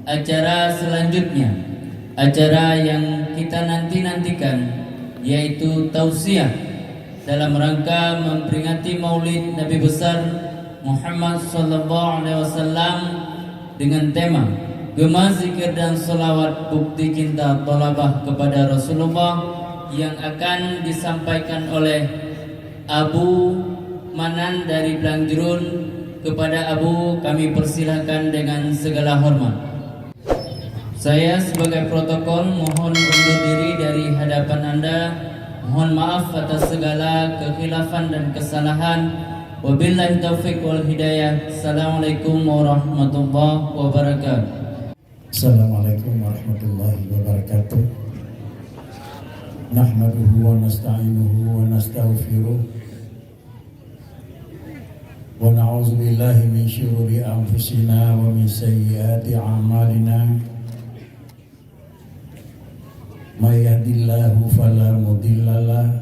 acara selanjutnya, acara yang kita nantikan, yaitu tausiah dalam rangka memperingati Maulid Nabi besar Muhammad SAW dengan tema Gema Zikir dan Salawat Bukti Cinta Thalabah kepada Rasulullah, yang akan disampaikan oleh Abu Manan dari Blangjerun. Kepada Abu kami persilahkan dengan segala hormat. Saya sebagai protokol mohon undur diri dari hadapan Anda. Mohon maaf atas segala kekhilafan dan kesalahan. Wabillahi taufiq wal hidayah. Assalamualaikum warahmatullahi wabarakatuh. Assalamualaikum warahmatullahi wabarakatuh. Nahmaduhu wa nasta'inuhu wa nastaghfiruh. Wa na'udzu billahi min syururi anfusina wa min sayyiati a'malina. May yahdihillahu fala mudilla lahu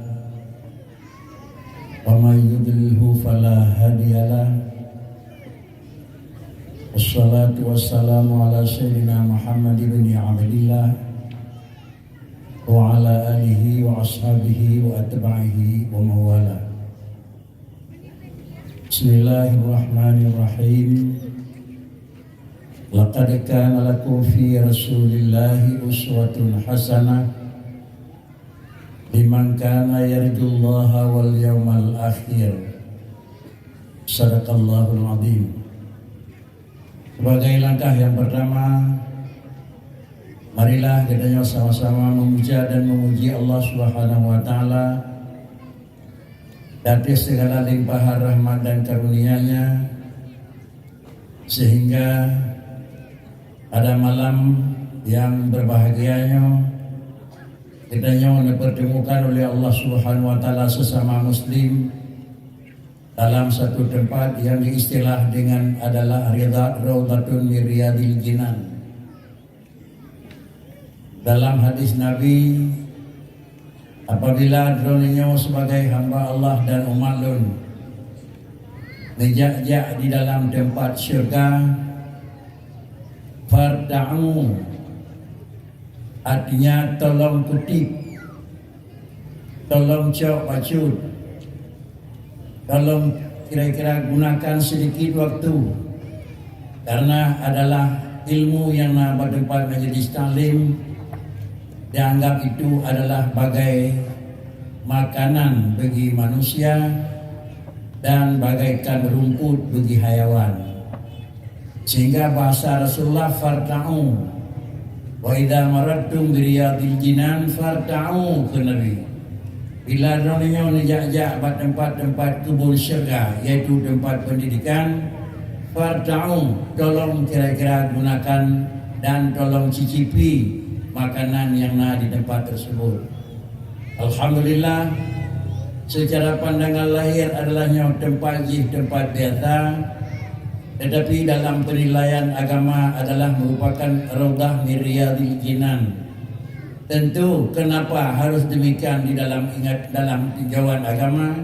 wa may yudlilhu fala hadiyalah. Wassalatu wassalamu ala sayyidina Muhammad ibn Abdillah wa ala alihi wa ashabihi wa atba'ihi wa mawala. Bismillahirrahmanirrahim. Laqad kana lakum fi Rasulillahi uswatun hasanah liman kana yarjullaha wal yawmal akhir. Sadaqallahul azim. Sebagai langkah yang pertama, marilah kita sama-sama memuja dan memuji Allah Subhanahu wa taala atas segala limpahan rahmat dan karunia-Nya, sehingga pada malam yang berbahagianya kita dipertemukan oleh Allah Subhanahu wa taala sesama muslim dalam satu tempat yang diistilah dengan adalah Raudhatun min Riyadil Jinan. Dalam hadis Nabi, apabila dirinya sebagai hamba Allah dan umatun menjak di dalam tempat syurga, farda'u, artinya tolong kutip, tolong cok pacut, tolong kira-kira gunakan sedikit waktu, karena adalah ilmu yang bertempat majelis taklim dianggap itu adalah bagai makanan bagi manusia dan bagaikan rumput bagi hayawan. Sehingga bahasa Rasulullah farta'u, wa idza maradtum bi riyadil jinan farta'u, ke Nabi. Bila dunia menjajak tempat-tempat kubur syurga, yaitu tempat pendidikan, farta'u, tolong kira-kira gunakan dan tolong cicipi makanan yang ada di tempat tersebut. Alhamdulillah, secara pandangan lahir adalahnya tempat tempat biasa, tetapi dalam penilaian agama adalah merupakan Raudhah min Riyadil Jinan. Tentu kenapa harus demikian di dalam tinjauan agama,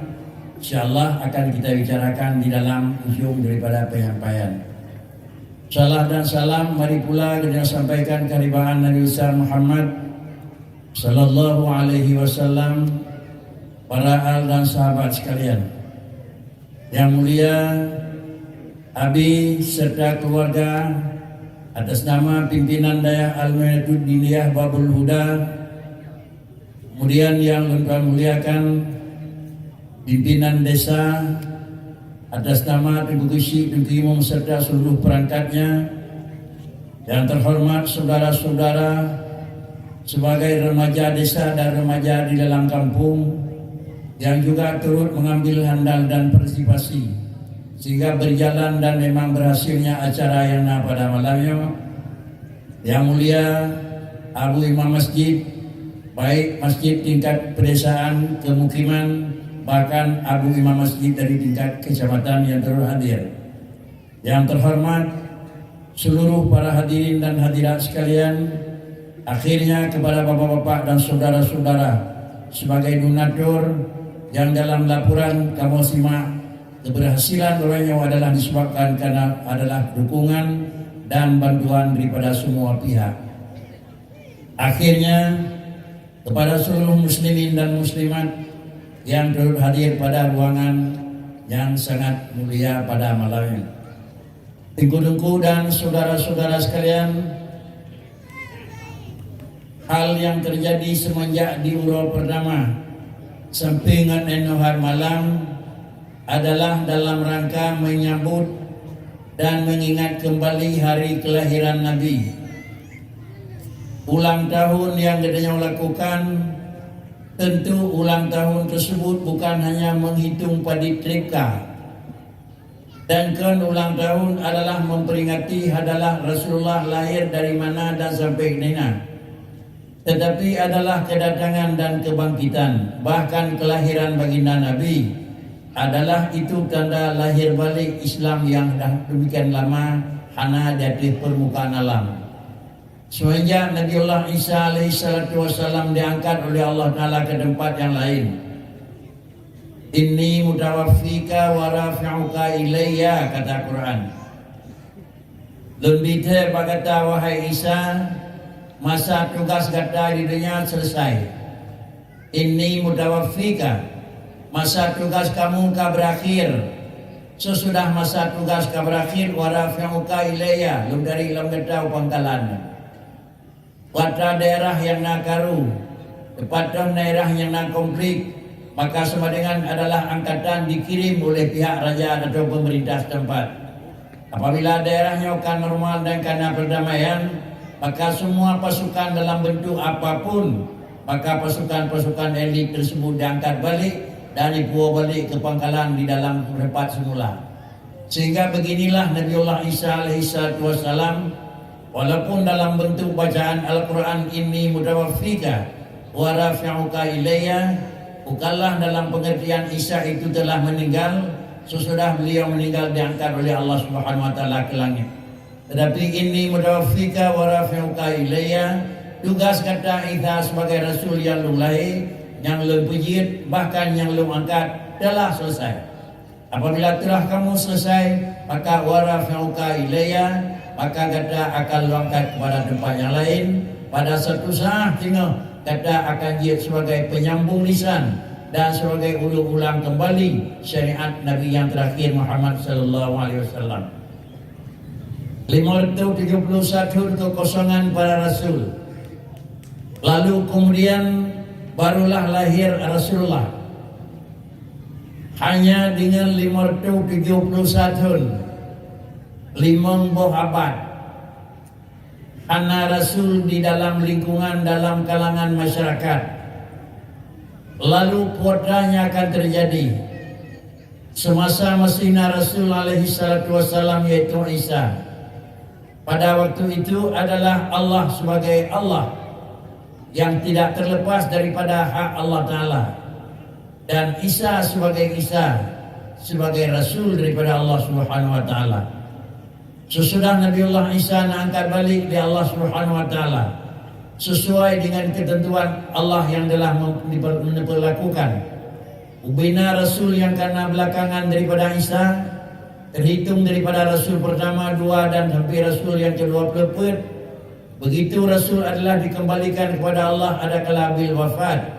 insyaallah akan kita bicarakan di dalam ujung daripada penyampaian. Salam dan salam mari pula kita sampaikan kehadiran Nabi besar Muhammad sallallahu alaihi wasallam, para al dan sahabat sekalian. Yang mulia Abi serta keluarga, atas nama pimpinan Dayah Al-Mu'minatud Diniyah Babul Huda, kemudian yang kami muliakan pimpinan desa, atas nama Tugu Gusi, Tugu Imam serta seluruh perangkatnya, yang terhormat saudara-saudara sebagai remaja desa dan remaja di dalam kampung yang juga turut mengambil handal dan partisipasi sehingga berjalan dan memang berhasilnya acara yang pada malamnya. Yang mulia Abu Imam Masjid, baik masjid tingkat pedesaan, kemukiman, bahkan Abu Imam Masjid dari tingkat kecamatan yang turut hadir. Yang terhormat seluruh para hadirin dan hadirat sekalian, akhirnya kepada bapak-bapak dan saudara-saudara sebagai donatur yang dalam laporan kamu simak, keberhasilan olehnya adalah disebabkan karena adalah dukungan dan bantuan daripada semua pihak. Akhirnya, kepada seluruh muslimin dan muslimat yang turut hadir pada ruangan yang sangat mulia pada malam ini, Tengku-tengku dan saudara-saudara sekalian, hal yang terjadi semenjak di urau pertama sampai dengan enohar malam adalah dalam rangka menyambut dan mengingat kembali hari kelahiran Nabi. Ulang tahun yang kita lakukan, tentu ulang tahun tersebut bukan hanya menghitung pada tripka, dan kan ulang tahun adalah memperingati adalah Rasulullah lahir dari mana dan sampai nina, tetapi adalah kedatangan dan kebangkitan, bahkan kelahiran baginda Nabi adalah itu tanda lahir balik Islam yang dah demikian lama hana di atas permukaan alam. Semenjak Nabiullah Isa alaihissalatu wassalam diangkat oleh Allah Ta'ala ke tempat yang lain, Inni mutawaffika wa rafi'uka ilayya, kata Quran. Lebih berkata, wahai Isa, masa tugas kata di dunia selesai. Inni mutawaffika, masa tugas kamu ka berakhir. Sesudah masa tugas ka berakhir, wa rafi'uka ilayya, lu dari lam kata pangkalan. Pada daerah yang nak karu, kepada daerah yang nak konflik, maka sama dengan adalah angkatan dikirim oleh pihak raja atau pemerintah setempat. Apabila daerahnya akan normal dan karena perdamaian, maka semua pasukan dalam bentuk apapun, maka pasukan-pasukan elit tersebut diangkat balik dan dibawa balik ke pangkalan di dalam tempat semula. Sehingga beginilah Nabiullah Isa alaihissalatu wassalam, walaupun dalam bentuk bacaan Al-Quran ini mutawaffika wa rafi'uka ilayya, bukanlah dalam pengertian Isa itu telah meninggal sesudah beliau meninggal diangkat oleh Allah Subhanahu wa taala ke langit. Tetapi ini mutawaffika wa rafi'uka ilayya, tugas kata Isa sebagai rasul yang lu lahir, yang lu pujit, bahkan yang lu angkat telah selesai. Apabila telah kamu selesai, maka wa rafi'uka ilayya, maka kata akan lu angkat kepada tempat yang lain. Pada satu saat tinggal kata akan dia sebagai penyambung lisan dan sebagai ulang kembali syariat Nabi yang terakhir Muhammad sallallahu alaihi wasallam. 571 kekosongan para rasul. Lalu kemudian barulah lahir Rasulullah. Hanya dengan 571 buah abad anak Rasul di dalam lingkungan, dalam kalangan masyarakat. Lalu putranya akan terjadi semasa masihnya Rasul alaihi salatu wassalam, yaitu Isa. Pada waktu itu adalah Allah sebagai Allah yang tidak terlepas daripada hak Allah Ta'ala, dan Isa sebagai Rasul daripada Allah Subhanahu wa Ta'ala. Sesudah Nabiullah Isa angkat balik di Allah Subhanahu wa taala sesuai dengan ketentuan Allah yang telah diperlakukan. Ubina Rasul yang karena belakangan daripada Isa terhitung daripada Rasul pertama, dua, dan sampai Rasul yang ke-24. Begitu Rasul adalah dikembalikan kepada Allah adakala bil wafat,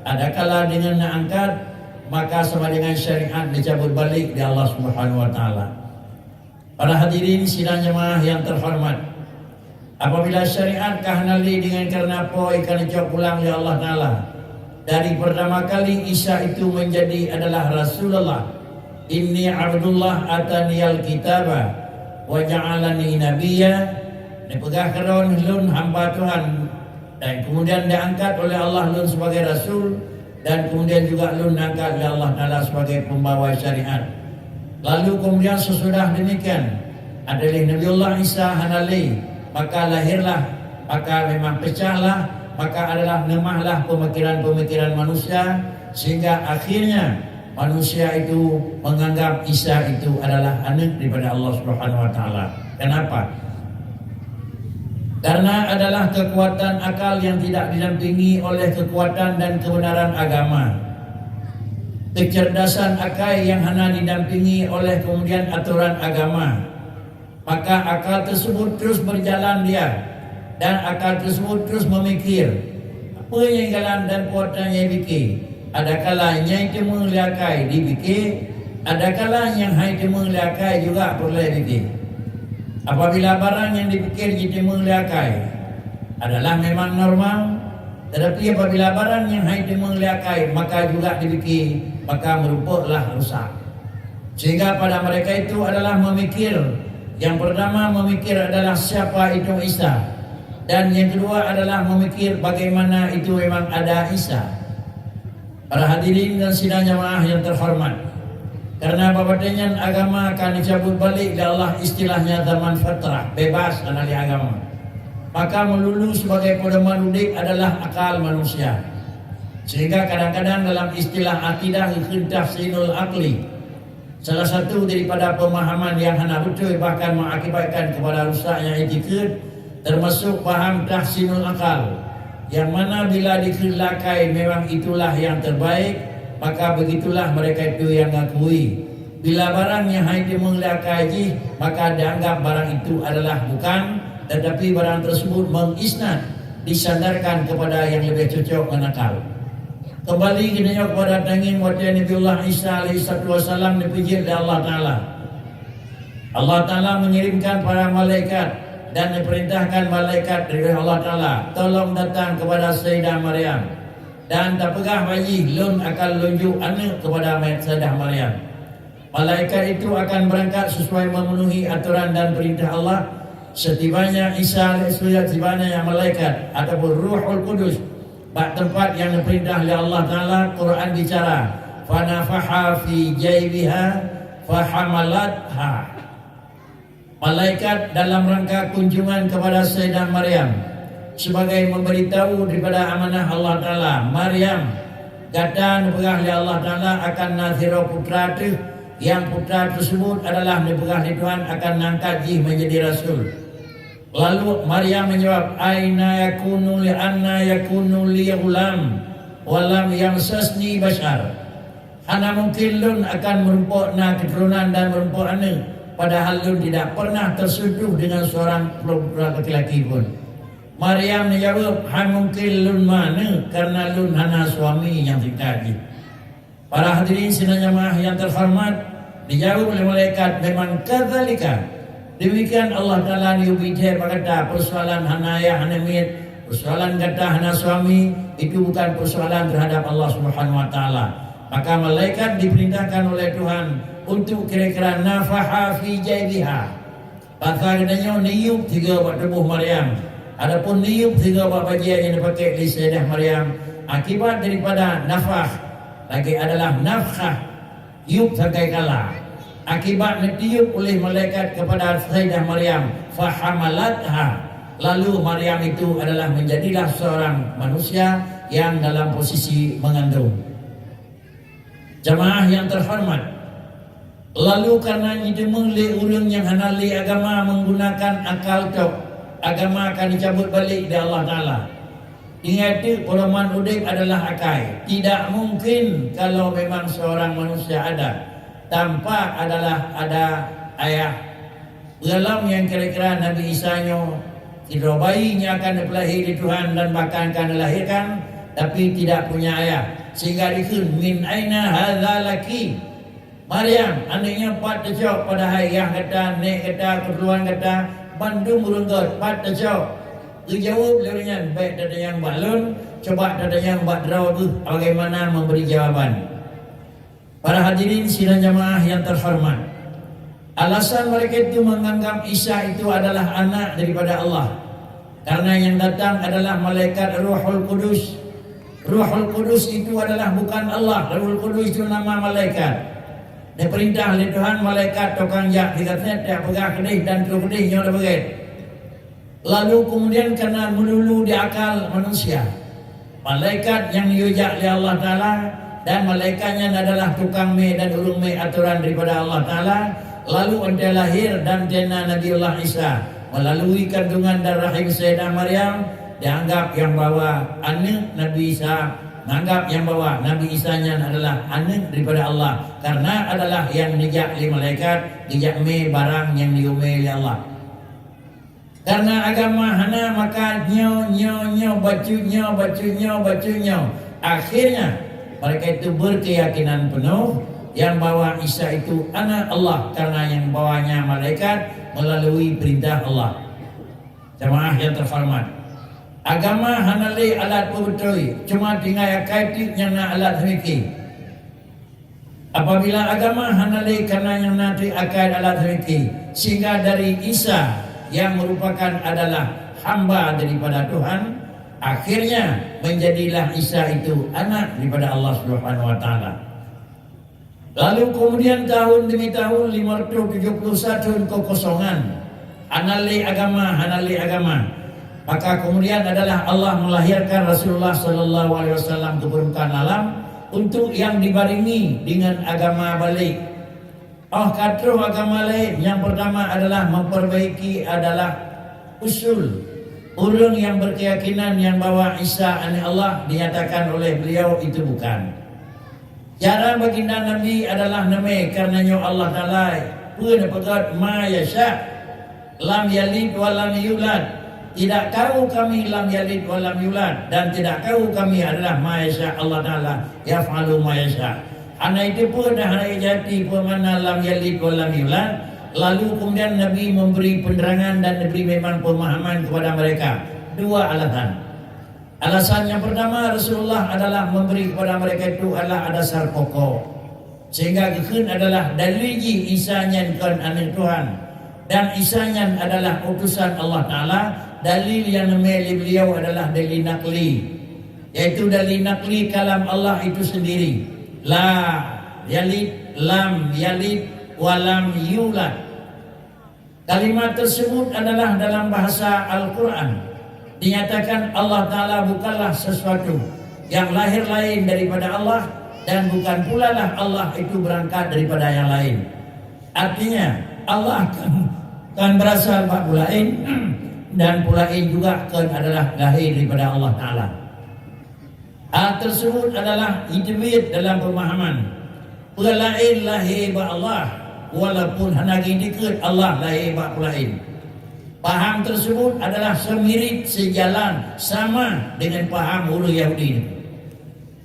adakala dengan angkat, maka sama dengan syariat dicabut balik di Allah Subhanahu wa taala. Para hadirin sidang jemaah yang terhormat, apabila syariat kahnali dengan karena apa ikan jawab pulang oleh Allah Ta'ala, dari pertama kali Isa itu menjadi adalah Rasulullah. Inni abdullah ataniyal kitaba wa ja'alani nabiyya, dipegah keron lun hamba Tuhan, dan kemudian diangkat oleh Allah lun sebagai Rasul, dan kemudian juga lun diangkat oleh Allah Ta'ala sebagai pembawa syariat. Lalu kemudian sesudah demikian adalah Nabiullah Isa hanali, maka lahirlah, maka memang pecahlah, maka adalah nemahlah pemikiran-pemikiran manusia, sehingga akhirnya manusia itu menganggap Isa itu adalah anak daripada Allah Subhanahu wa taala. Kenapa? Karena adalah kekuatan akal yang tidak didampingi oleh kekuatan dan kebenaran agama. Kecerdasan akal yang hanya didampingi oleh kemudian aturan agama. maka akal tersebut terus berjalan dia, dan akal tersebut terus memikir apa yang jalan dan kuatan yang fikir. Ada kalanya itu mengliakai dipikir, ada kalanya yang hai itu mengliakai juga perlu dipikir. Apabila barang yang dipikir jadi mengliakai adalah memang normal, tetapi apabila barang yang hai itu mengliakai maka juga dipikir, maka merupakanlah rusak. Sehingga pada mereka itu adalah memikir. Yang pertama memikir adalah siapa itu Isa, dan yang kedua adalah memikir bagaimana itu memang ada Isa. Para hadirin dan sidang jamaah yang terhormat, karena babatnya agama akan dicabut balik oleh Allah, istilahnya zaman fatrah, bebas dari agama, maka melulu sebagai pedoman hidup adalah akal manusia. Sehingga kadang-kadang dalam istilah akidah itu tahsinul akli, salah satu daripada pemahaman yang hana betul bahkan mengakibatkan kepada rusaknya etikad, termasuk paham tahsinul akal, yang mana bila dikelakai memang itulah yang terbaik, maka begitulah mereka itu yang mengakui. Bila barang yang hanya mengelakai, maka dianggap barang itu adalah bukan, tetapi barang tersebut mengisnad, disandarkan kepada yang lebih cocok menakal. Kembali kita kepada tanging wajah Nabiullah Isa alaihissalam dipijil oleh Allah Ta'ala. Allah Ta'ala mengirimkan para malaikat dan diperintahkan malaikat dari Allah Ta'ala, tolong datang kepada Sayyidah Maryam, dan tak pegah bayi lun akan lunjuk anak kepada Sayyidah Maryam. Malaikat itu akan berangkat sesuai memenuhi aturan dan perintah Allah. Setibanya Isa alaihissalam, setibanya yang malaikat ataupun Ruhul Kudus bak tempat yang diperintah oleh Allah Ta'ala, Quran bicara fanafaha fi jaybiha fahamalatha. Malaikat dalam rangka kunjungan kepada Sayyidah Maryam sebagai memberitahu daripada amanah Allah Ta'ala. Maryam kata dipegang oleh Allah Ta'ala akan nazira putra itu, yang putra tersebut adalah dipegang oleh Tuhan akan angkat menjadi rasul. Lalu Maryam menjawab, aina yakunu li anna yakunu li ghulam walam yamsasni bashar. Hana mungkin lun akan merumpukna keturunan dan merumpuk anak, padahal lun tidak pernah tersentuh dengan seorang lelaki pun. Maryam menjawab, mungkin lun mana, karena lun hana suami yang tingkat. Para hadirin sidang jamaah yang terhormat, dijawab oleh malaikat, memang kadzalika. Demikian Allah Ta'ala diubidai berkata, persoalan hana ayah, hana mit, persoalan kata hana suami, itu bukan persoalan terhadap Allah Subhanahu Wa Ta'ala. Maka malaikat diperintahkan oleh Tuhan untuk kira-kira nafaha fi jaybiha. Pasal katanya niup 3 buat tubuh Maryam. Adapun niup 3 buat bagian yang dipakai di Sayyidah Maryam, akibat daripada nafah lagi adalah nafkhah, yub sakai kala. Akibat ditiup oleh malaikat kepada Sayyidah Maryam, fahamalatha. Lalu Maryam itu adalah menjadilah seorang manusia yang dalam posisi mengandung. Jamaah yang terhormat, lalu karena itu mengli ulun yang hanali agama menggunakan akal tok, agama akan dicabut balik dari Allah Ta'ala. Ingat itu pedoman udip adalah akal. Tidak mungkin kalau memang seorang manusia ada tanpa adalah ada ayah. Dalam yang kira-kira Nabi Isa-nya tidak bayinya akan dilahirkan Tuhan dan bahkan akan dilahirkan, tapi tidak punya ayah. Sehingga dikun min aina hadza laki. Maryam anaknya pat tecok pada ayah kata, nek kata, keperluan kata, bandung merunggot pat tecok. Dijawab lewatnya, baik dada yang balun, coba dada yang buat draw tu bagaimana memberi jawaban. Para hadirin sidang jamaah yang terhormat, alasan mereka itu menganggap Isa itu adalah anak daripada Allah, karena yang datang adalah malaikat Ruhul Kudus. Ruhul Kudus itu adalah bukan Allah. Ruhul Kudus itu nama malaikat. Dia perintah oleh Tuhan malaikat tokang jak dikatakan tak pegah kedih dan terus kedihnya ada begitu. Lalu kemudian karena melulu di akal manusia, malaikat yang diujak oleh Allah Ta'ala, dan malaikatnya adalah tukang me dan ulung me aturan daripada Allah Ta'ala. Lalu anda lahir dan jana Nabiullah Isa melalui kandungan dan rahim Sayyidah Maryam, dianggap yang bawa anak Nabi Isa menganggap yang bahwa Nabi Isa adalah anak daripada Allah karena adalah yang dijak oleh malaikat, dijak me barang yang diume oleh Allah. Karena agama hana maka nyo bacu. Akhirnya mereka itu berkeyakinan penuh yang bahwa Isa itu anak Allah karena yang bawanya malaikat melalui perintah Allah. Jemaah yang terhormat, agama hanali alat betul, cuma tinggal kaitik yang nak alat memiliki. Apabila agama hanali karena yang nanti akan alat memiliki, sehingga dari Isa yang merupakan adalah hamba daripada Tuhan, akhirnya menjadilah Isa itu anak daripada Allah Subhanahu wa taala. Lalu kemudian tahun demi tahun 571 kekosongan hanali agama. Maka kemudian adalah Allah melahirkan Rasulullah sallallahu alaihi wasallam ke permukaan alam untuk yang dibaringi dengan agama balik. Katruh agama lain yang pertama adalah memperbaiki adalah usul. Orang yang berkeyakinan yang bahwa Isa anak Allah dinyatakan oleh beliau itu bukan. Cara baginda Nabi adalah nama karenanya Allah Ta'ala pun pegat ma yasha lam yalid wa lam yulad. Tidak tahu kami lam yalid wa lam yulad, dan tidak tahu kami adalah ma yasha Allah Ta'ala yaf'alu ma yasha. Anak itu pun dah hari jati pemana lam yalid wa lam yulad. Lalu kemudian Nabi memberi penerangan dan Nabi memang pemahaman kepada mereka. Dua alasan. Alasan yang pertama, Rasulullah adalah memberi kepada mereka itu adalah dasar pokok. Sehingga kekun adalah dalili Isanya bukan anak Tuhan. Dan Isanya adalah utusan Allah Ta'ala. Dalil yang memilih beliau adalah dalil nakli. Yaitu dalil nakli kalam Allah itu sendiri. La yalid, lam yalid, walam yulad. Kalimat tersebut adalah dalam bahasa Al-Quran. Dinyatakan Allah Ta'ala bukanlah sesuatu yang lahir lain daripada Allah, dan bukan pula lah Allah itu berangkat daripada yang lain. Artinya Allah kan berasal dari pula lain, dan pula lain juga kan adalah lahir daripada Allah Ta'ala. Hal tersebut adalah ijtihad dalam pemahaman. Pula lain lahir dari Allah, walaupun hanagi dikut Allah lahir dari pula lain. Paham tersebut adalah semirip, sejalan, sama dengan paham hulu Yahudi.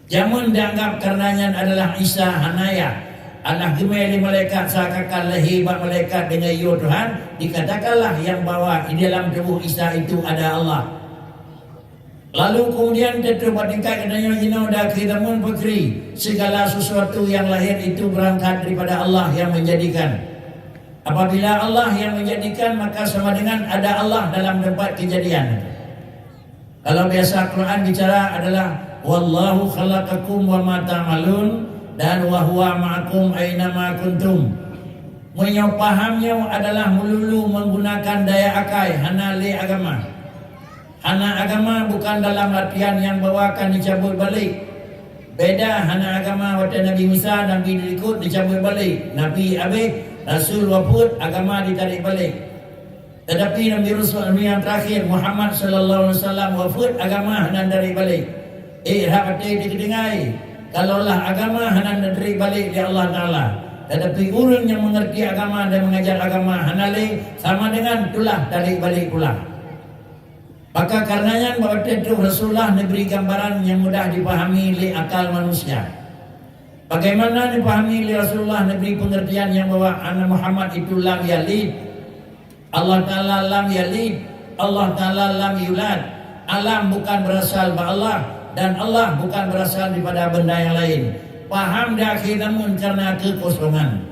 Jamun dianggap karenanya adalah Isa hanaya, anak gemeli malaikat seakan lahir malaikat dengan ya Tuhan. Dikatakanlah yang bahwa di dalam tubuh Isa itu ada Allah. Lalu kemudian terdapat tingkat katanya jinau dah khitamun fakri, segala sesuatu yang lahir itu berangkat daripada Allah yang menjadikan. Apabila Allah yang menjadikan, maka sama dengan ada Allah dalam tempat kejadian. Kalau biasa Quran bicara adalah wallahu khalaqakum wa ma ta'malun, dan wa huwa ma'akum aina ma kuntum. Pahamnya adalah melulu menggunakan daya akal hana li agama. Hana agama bukan dalam latihan yang bawakan dicabut balik. Beda hana agama waktu Nabi Musa, Nabi diikut dicabut balik. Nabi Abi Rasul wafud, agama ditarik balik. Tetapi Nabi Rasul yang terakhir Muhammad sallallahu alaihi wasallam wafud, agama hendak dari balik. Hak dikedengai. Kalaulah agama hendak dari balik di Allah Ta'ala. Tetapi orang yang mengerti agama dan mengajar agama hanali sama dengan itulah tarik balik pula. Maka karenanya waktu itu Rasulullah memberi gambaran yang mudah dipahami oleh akal manusia. Bagaimana dipahami oleh Rasulullah Nabi pengertian yang bahwa anak Muhammad itu lam yalid, Allah Ta'ala lam yalid, Allah Ta'ala lam yulad. Alam bukan berasal dari Allah, dan Allah bukan berasal daripada benda yang lain. Paham dah namun karena kekosongan,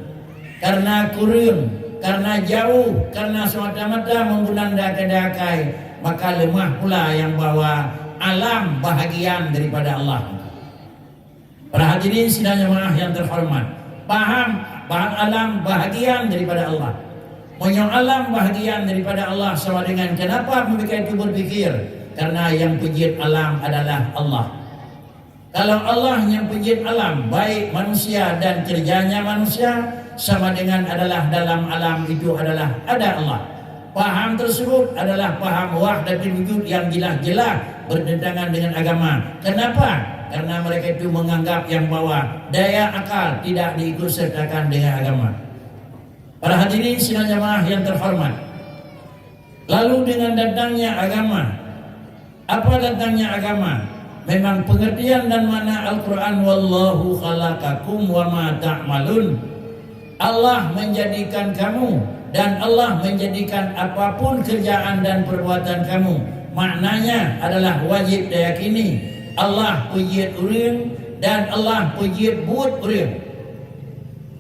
karena kurang, karena jauh, karena semata-mata menggunakan dakai, maka lemah pula yang bahwa alam bahagian daripada Allah. Para hadirin sidang jemaah yang terhormat, paham bahawa alam bahagian daripada Allah. Monyong alam bahagian daripada Allah sama dengan kenapa mereka itu berpikir? Karena yang pencipta alam adalah Allah. Kalau Allah yang pencipta alam, baik manusia dan kerjanya manusia, sama dengan adalah dalam alam itu adalah ada Allah. Paham tersebut adalah paham wahdatul wujud yang jelas-jelas bertentangan dengan agama. Kenapa? karena mereka itu menganggap yang bawah daya akal tidak diikut sertakan dengan agama. Para hadirin sidang jamaah yang terhormat, lalu dengan datangnya agama, apa datangnya agama? Memang pengertian dan makna Al-Quran, wallahu khalaqakum wa ma ta'malun. Allah menjadikan kamu dan Allah menjadikan apapun kerjaan dan perbuatan kamu. Maknanya adalah wajib diyakini Allah pujiat urang dan Allah pujiat buat urang.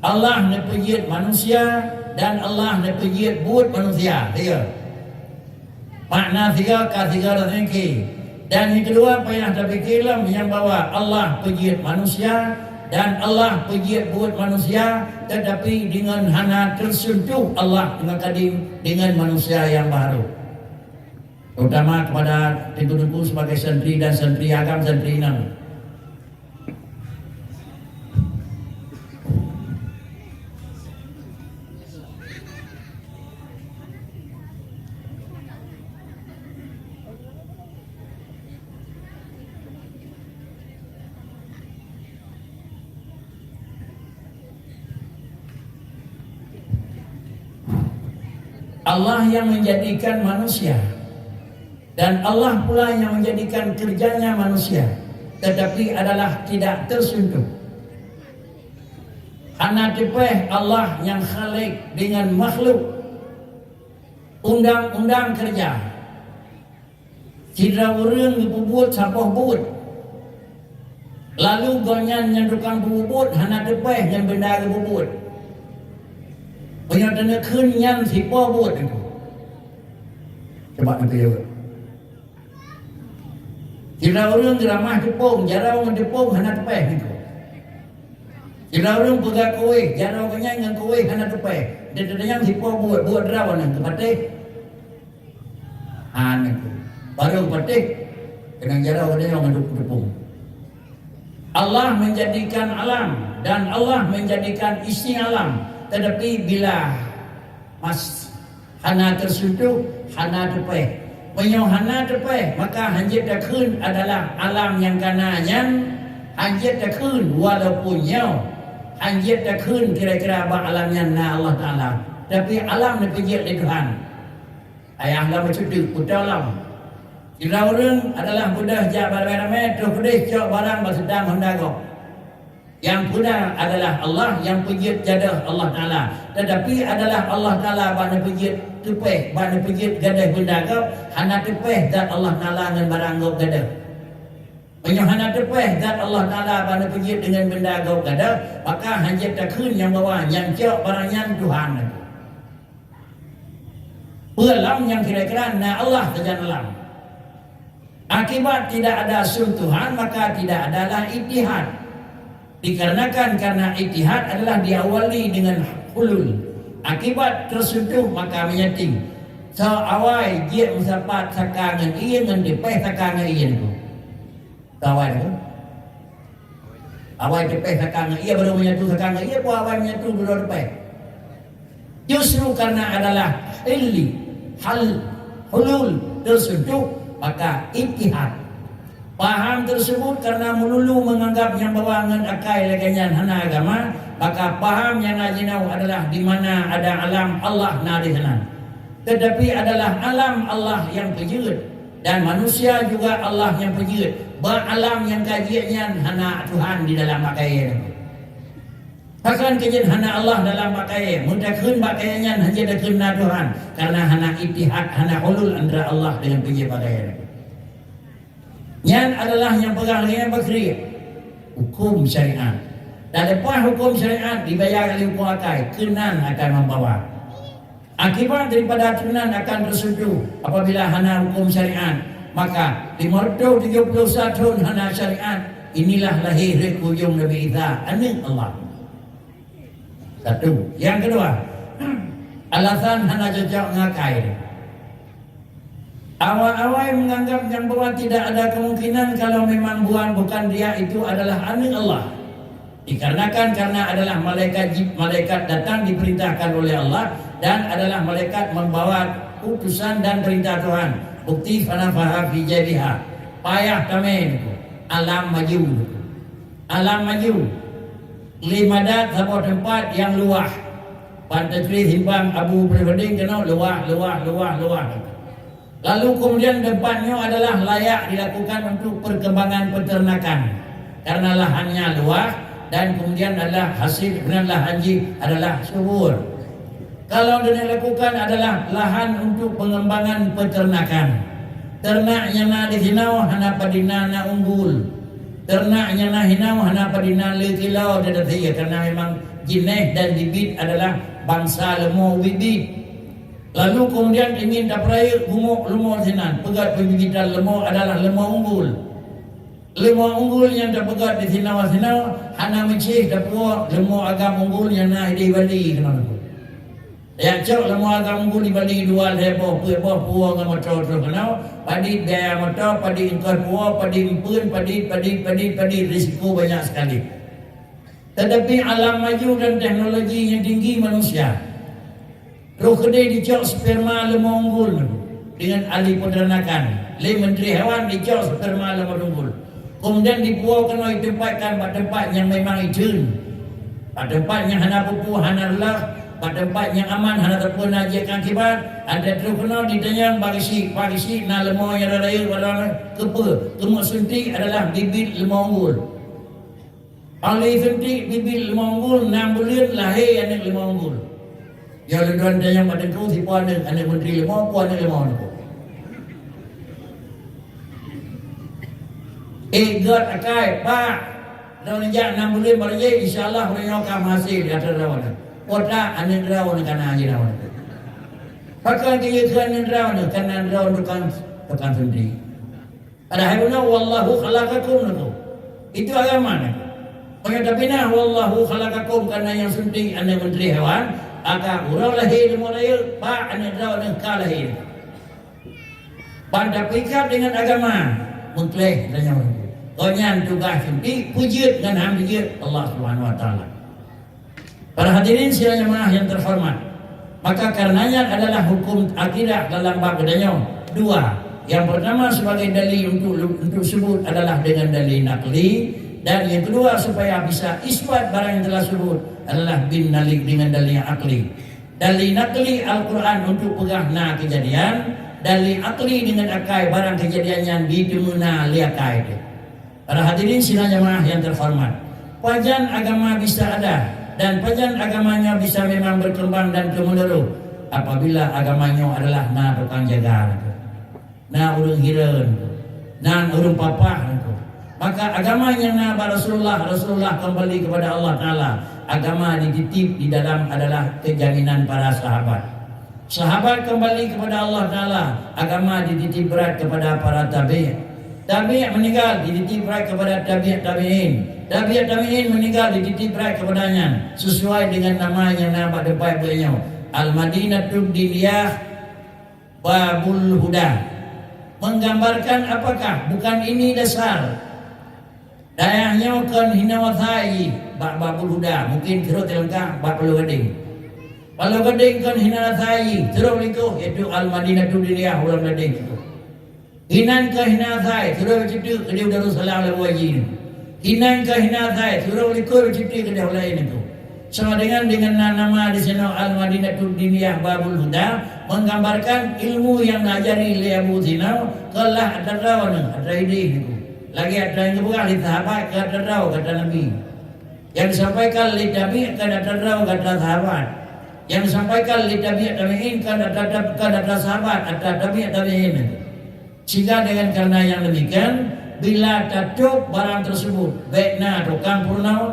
Allah pujiat manusia dan Allah pujiat buat manusia. Tiga. Makna tiga ketiga dan ini. Dan yang kedua payah terfikirlah yang bahwa Allah pujiat manusia dan Allah pujiat buat manusia, tetapi dengan hana tersentuh Allah dengan kadim dengan manusia yang baru. Terutama kepada tengku-tengku sebagai santri dan santri agam, santri enam. Allah yang menjadikan manusia dan Allah pula yang menjadikan kerjanya manusia, tetapi adalah tidak tersentuh. Hana tepeh Allah yang khalik dengan makhluk undang-undang kerja. Citra urang dipubut sapoh but. Lalu gonyan yang tukang bubut hana tepeh yang benda bubut. Punya dana kenyan si pobot itu. Coba nanti juga. Jika orang geramah tepung, jarang orang tepung hana tepeh itu. Jika orang pegang kue, jarang orang yang kue hana tepeh. Dia yang si pobot buat rawan yang kepatik. Itu. Baru kepatik, kena jarang orang yang tepung. Allah menjadikan alam dan Allah menjadikan isi alam. Tetapi bila hana tersentuh, hana tepeh. Menyo hana tepeh, maka hanjit takun adalah alam yang kananyan. Hanjit takun walaupun nyaw. Hanjit takun kira-kira apa alamnya na Allah Ta'ala. Tapi alam ni pejit di Tuhan. Ayah Allah macam tu, putar alam. Kira orang adalah mudah jak barang-barang terus kedih cok barang bersedang hendak. Yang punya adalah Allah, yang pejit jadah Allah Ta'ala. Tetapi adalah Allah Ta'ala bana pejit tepeh, bana pejit gadah benda kau, hana tepeh dan Allah Ta'ala dengan barang kau gadah. Banyak hana tepeh dan Allah Ta'ala bana pejit dengan benda kau gadah, maka hanjit takun yang bawah, yang cok barangnya Tuhan. Pelam yang kira-kira na Allah saja alam. Akibat tidak ada sentuhan, maka tidak adalah ittihad. Dikarenakan karena ittihad adalah diawali dengan hulul. Akibat tersentuh maka menyating. So awai dia musapat sakangan iya ngan dipeh sakangan iya tu. Awai tu. Awai dipeh sakangan iya baru menyatu sakangan iya pun awai menyatu baru dipeh. Justru karena adalah hal hulul tersentuh maka ittihad. Paham tersebut karena melulu menganggap yang bawangan akai leganyan hana agama, maka paham yang najinau adalah di mana ada alam Allah na di sana. Tetapi adalah alam Allah yang pejut dan manusia juga Allah yang pejut. Alam yang kajiannya hana Tuhan di dalam pakaian. Takkan kajian hana Allah dalam pakaian. Mudahkan pakaiannya hanya dekun na Tuhan karena hana ittihad, hana hulul antara Allah dengan pejut pakaian. Yang adalah yang pegang dengan bakri hukum syariat. Dan lepas hukum syariat dibayar oleh hukum akai, kenan akan membawa. Akibat daripada kenan akan tersentuh apabila hana hukum syariat. Maka di mordo 31 tahun hana syariat, inilah lahir hujung Nabi Isa anak Allah. Satu. Yang kedua, alasan hana cocok ngakai. Awal-awal menganggap yang bahwa tidak ada kemungkinan kalau memang bukan dia itu adalah anak Allah. Dikarenakan karena adalah malaikat datang diperintahkan oleh Allah dan adalah malaikat membawa utusan dan perintah Tuhan. Bukti fanafaha fi jadiha. Payah kami itu. alam maju. Alam maju. Limadat sebuah tempat yang luas. Pantai Kris Himbang Abu Pribading kena luas. Lalu kemudian depannya adalah layak dilakukan untuk perkembangan peternakan. Karena lahannya luas dan kemudian adalah hasil lahan haji adalah subur. Kalau dilakukan adalah lahan untuk pengembangan peternakan. Ternaknya na di sinau hana padina na unggul. Ternaknya na hinau hana padina lekilau dadati karena memang jenis dan bibit adalah bangsa lemau bibit. Lalu kemudian ingin dapat lemau sinan. Pegat bibitan lemau adalah lemau unggul. Lemau unggul yang dapat di sinau-sinau hana mencih dapat lemau agam unggul yang na di Bali kenapa? Ya cok lemau agam unggul di Bali dua lebo puang motor tu kenal padi daya motor padi ingkar puang padi impun padi risiko banyak sekali. Tetapi alam maju dan teknologi yang tinggi manusia roh kedai dicok sperma lemau unggul dengan ahli peternakan. Le Menteri Hewan dicok sperma lemau unggul. Kemudian dipuaukan oleh tempat yang memang ijun. Tempat yang hana pupu hana lah. Pada tempat yang aman hana terpun ajakan kibat ada terus kena ditanya pagi si na lemau yang raya pada kepa kemuk suntik adalah bibit lemau unggul. Oleh suntik bibit lemau unggul 6 bulan lahir anak lemau unggul. Ya tuan tanya pada tu si puan anak menteri lemau puan lemau tu. God akai pak dalam jak 6 bulan berjaya insyaallah menyokam hasil di atas rawan. Kota anak rawan kana aja rawan. Pakai dia kana rawan kana rawan tukang sendiri. Ada hebuna wallahu khalaqakum itu. Itu agama ni. Pakai tapi nah wallahu khalaqakum kana yang sunting anak menteri hewan aka urang lahir mulai pak anak rawan ka lahir. Pada pikat dengan agama mutlak tanya orang. Konyan tugas sunting pujud dan hamdiyat Allah Subhanahu wa taala. Para hadirin sekalian jemaah yang terhormat, maka karenanya adalah hukum akidah dalam bab kedanya dua. Yang pertama sebagai dalil untuk sebut adalah dengan dalil nakli, dan yang kedua supaya bisa isbat barang yang telah sebut adalah bin nalik dengan dalil yang akli. Dalil nakli Al-Quran untuk pegang na kejadian, dalil akli dengan akai barang kejadian yang didemuna liakai. Para hadirin sekalian jemaah yang terhormat, pajan agama bisa ada dan pajan agamanya bisa memang berkembang dan kemenerus apabila agamanya adalah na tukang jaga, na urung hireun, na urung papah. Maka agamanya na Rasulullah kembali kepada Allah Ta'ala. Agama dititip di dalam adalah kejaminan para sahabat. Sahabat kembali kepada Allah Ta'ala. Agama dititip berat kepada para tabi'in. Tabi'in meninggal dititip berat kepada tabi'in. Tabi'in meninggal dititip berat kepadanya sesuai dengan nama yang nama depan beliau Al-Madinatul Diniyah Babul Huda. Menggambarkan apakah? Bukan ini dasar dayahnya kan hinawathai Babul Huda. Mungkin terus terlengkap Babul Gading. Babul Gading kan hinawathai terus likuh iaitu Al-Madinatul Diniyah ulang gading itu. Hinan ke hinawathai terus bercerita ke dia Darussalam al-Wajin. Hinan ke hinathai surau likur cipti ke dah lain itu. Sama dengan nama di sana Al-Madinatul Diniyah Babul Huda menggambarkan ilmu yang diajari oleh Abu Zinau kelah adrawan adraidi itu. Lagi ada yang bukan di sahabat ke adraw kata Nabi. Yang disampaikan oleh tabi' ke adraw kata sahabat. Yang disampaikan oleh tabi'in ke adraw sahabat atau tabi'in. Sehingga dengan karena yang demikian bila tatuk barang tersebut baikna tukang purnau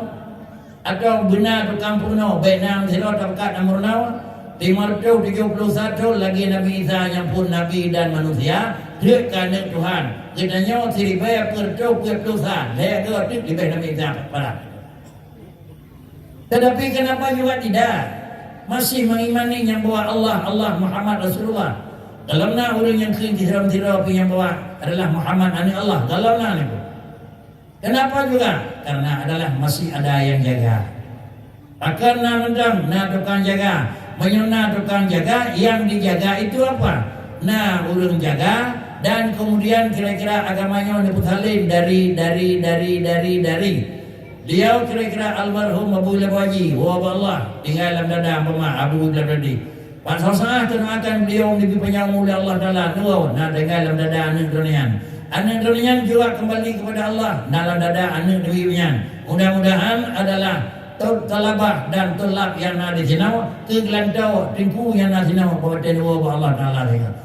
atau benar tukang purnau baikna zero takat amurnau 571 lagi Nabi Isa yang pun Nabi dan manusia dia kerana Tuhan katanya siribaya pertuk dosa dia ada di Nabi Isa para. Tetapi kenapa juga tidak masih mengimani yang bahwa Allah Muhammad Rasulullah. Dalam na orang yang kering tiram-tiram yang bawa adalah Muhammad ani Allah. Dalam na itu. Kenapa juga? Karena adalah masih ada yang jaga. Akan na mendang na tukang jaga, menyuna tukang jaga, yang dijaga itu apa? Na orang jaga dan kemudian kira-kira agamanya Nabi Halim dari Beliau kira-kira almarhum Abu Labaji, Allah tinggal dalam dada Abu Labaji. Pak Sosah doakan beliau lebih panjang oleh Allah Taala. Dua nak tinggal dalam dada anak dunia. Anak dunia juga kembali kepada Allah dalam dada anak dunia. Mudah-mudahan adalah talabah dan tulab yang ada di sini, kegelantau tingku yang ada di sini pada dua Allah Taala.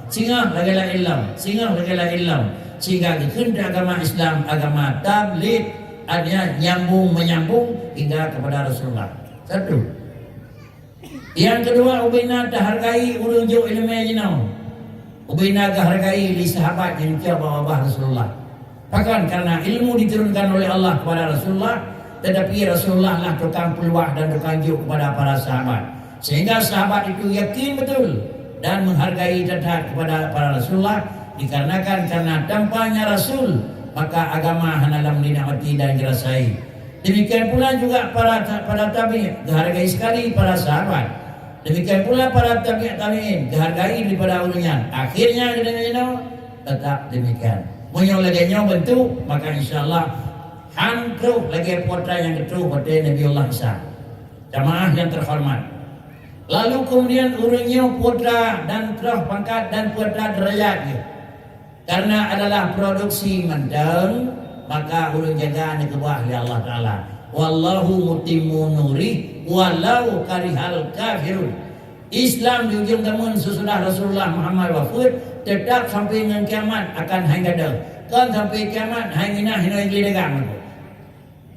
Sehingga lagi ilmu, sehingga kita agama Islam, agama tabligh adanya menyambung hingga kepada Rasulullah. Satu. Yang kedua, ubina terhargai urunjuk ilmu jinau. Ubina terhargai di sahabat yang bawa Rasulullah. Bahkan karena ilmu diturunkan oleh Allah kepada Rasulullah, tetapi Rasulullah lah tukang peluah dan tukang juk kepada para sahabat. Sehingga sahabat itu yakin betul dan menghargai tetap kepada para Rasulullah, dikarenakan karena tanpanya Rasul maka agama hanalah dinikmati dan dirasai. Demikian pula juga para tabi'in dihargai sekali para sahabat. Demikian pula para tabi'in dihargai daripada ulunnya. Akhirnya kita tetap demikian. Munyong lagi bentuk, maka insyaallah hancur lagi putra yang kedua pada Nabiullah Isa. Jamaah yang terhormat. Lalu kemudian urungnya putra dan terah pangkat dan putra derajatnya. Karena adalah produksi mendang, maka ulun jaga ni kebah oleh Allah Taala. Wallahu mutimmu nuri walau karihal kafirun. Islam di ujung zaman sesudah Rasulullah Muhammad wafat tetap sampai dengan kiamat akan hangada. Kan sampai kiamat hangina hinoi gelegang.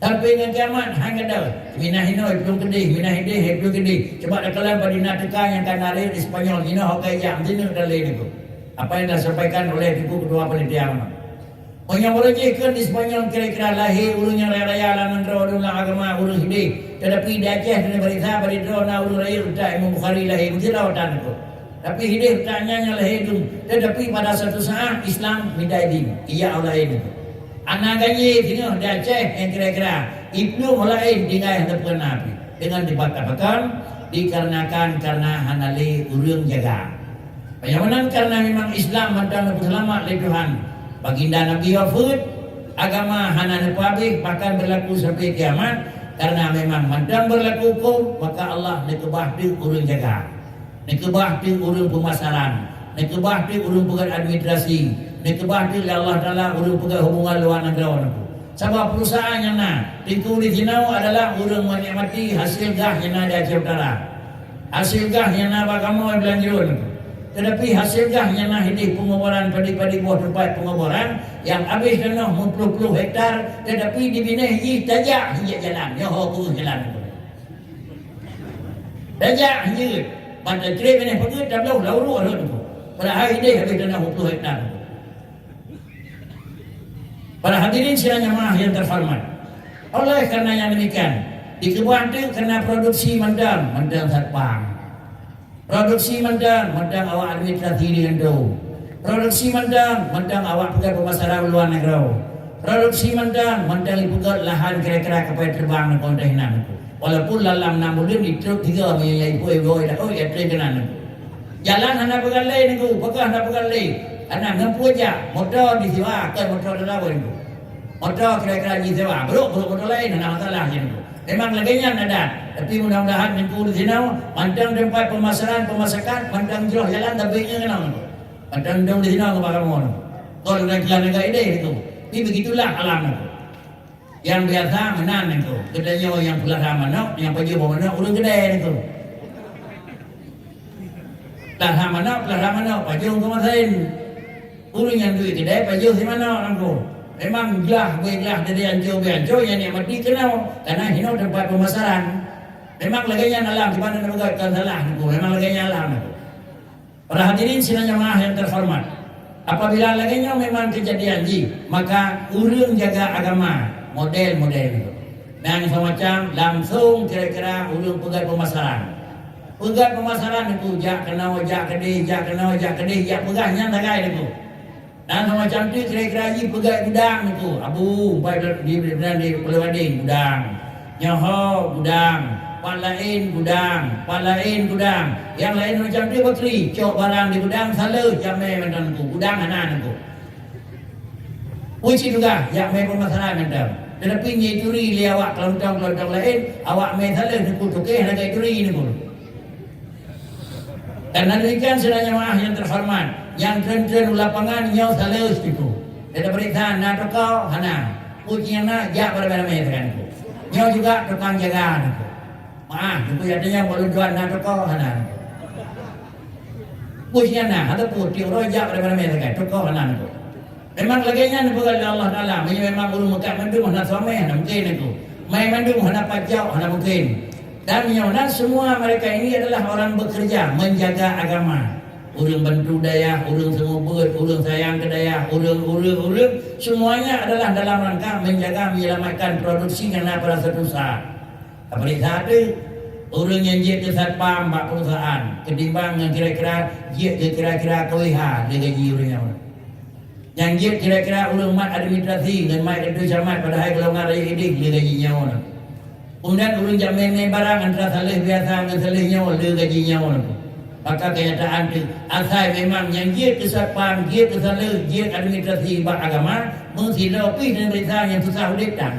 Sampai dengan kiamat hangada. Mina hinoi belum kedih, mina hidih belum kedih. Coba dah kalam pada natekan yang kan ada di Spanyol, Cina hokai jam sini dah lain itu. Apa yang disampaikan oleh Ibu Ketua Panitia. Orang mereka di Spanyol kira-kira lahir ulun yang raya lan ndro agama ulun hidup. Tetapi di Aceh dan berita berita na ulun raya tak Imam Bukhari lahir di lawatan itu. Tapi hidup taknya yang lahir itu. Tetapi pada satu saat Islam minta din. Ia Allah ini. Anak gaji tino di Aceh yang kira-kira Ibnu mulai tinggal yang terpuan Nabi dengan dibakar-bakar dikarenakan karena hanali ulun jaga. Bagaimana karena memang Islam mantan selamat oleh Tuhan. Baginda Nabi wafat, agama hana habis bahkan berlaku sampai kiamat. Karena memang mantan berlaku hukum, maka Allah nekebah di urun jaga, nekebah di urun pemasaran, nekebah di urun pegang administrasi, nekebah di Allah Taala urun pegang hubungan luar negara. Sebab perusahaan yang itu di sini adalah urun menikmati hasil gah yang ada di Aceh Utara, hasil gah yang ada kamu belanjun. Tetapi hasilnya yang hidup pengoboran padi-padi buah tempat pengoboran yang habis kena 40 hektar, tetapi dibina hiji tajak hiji jalan, ya ho jalan. Tajak hiji, pada trip ini pergi tak tahu lauru ada tu. Pada hari ini habis kena 40 hektar. Para hadirin sekalian jemaah yang terhormat. Oleh karena yang demikian, di Kebuan itu kena produksi mendang satpam. Produksi mendang awak administrasi dengan tu. Produksi mendang awak pegang pemasaran luar negara. Produksi mendang dipegang lahan kira-kira kapal terbang dan kontainer. Walaupun dalam 6 bulan ditruk 3 menyayai pui-pui dah ya train jalan anda pegang lain tu, pegang anda pegang lain. Anda ngampu aja, motor disewa, kan motor dah lawan tu. Motor kira-kira disewa, belum motor lain anda masalah je tu. Memang laginya ada, tapi mudah-mudahan minggu di sini mantang tempat pemasakan, mantang jelah jalan tapi ini kenal. Mantang dong di sini apa kamu? Kalau negara ini itu, tapi begitulah alam itu. Yang biasa menan itu, kedanya yang pelara mana, yang pagi bawa mana, urung kedai itu. Pelara mana, pagi urung kemasin. Urung yang duit kedai, pagi di mana orang memang gelah dari anjur yang nikmati kenal karena ini tempat pemasaran. Memang laganya alam di mana negara kan salah itu. Memang laganya alam itu. Para hadirin sidang jemaah yang terhormat. Apabila laganya memang kejadian maka urung jaga agama model-model itu. Dan semacam langsung kira-kira urung pegang pemasaran. Pegang pemasaran itu jak kenal jak kedih jak pegahnya tagai itu. Dan semacam itu kira-kira pegang gudang itu. Abu di Pelewading gudang, Nyoho gudang, Pak lain gudang, yang lain macam itu bakri, cok barang di gudang selalu jamai macam itu, gudang anak itu. Uci juga yang main permasalahan anda. Tetapi nyeturi li awak kelontong lain, awak main salah dikutukeh nak ituri ni pun. Karena demikian sebenarnya jemaah yang terhormat, yang tren-tren lapangan nyau salah itu. Ada berita nak kau hana. Uci yang nak jak pada main kan. Nyau juga tukang jaga aku. Maaf, itu adanya berluduan nak kau hana. Uci yang nak ada putih rojak pada main kan. Kau hana aku. Memang laginya ni bukan Allah Taala. Memang belum mekat mandum hendak suami hendak mungkin itu. Main mandum hendak pajak hendak mungkin. Dan yang semua mereka ini adalah orang bekerja menjaga agama. Urang bantu daya, urang semua buat, urang sayang ke daya, urang semuanya adalah dalam rangka menjaga menyelamatkan produksi yang pada satu saat. Apalagi satu urang yang je ke satpam bak perusahaan ketimbang yang kira-kira KWH dia gaji urangnya. Yang dia kira-kira ulung mat administrasi dan mat itu camat pada hari golongan raya edik dia gaji nyawa. Kemudian ulung jamin barang antara salih biasa dengan salih nyawa dia gaji nyawa. Maka kenyataan itu asal memang yang dia kesatpam, dia kesalih, dia administrasi bak agama mesti lebih dari berita yang susah hidup tak.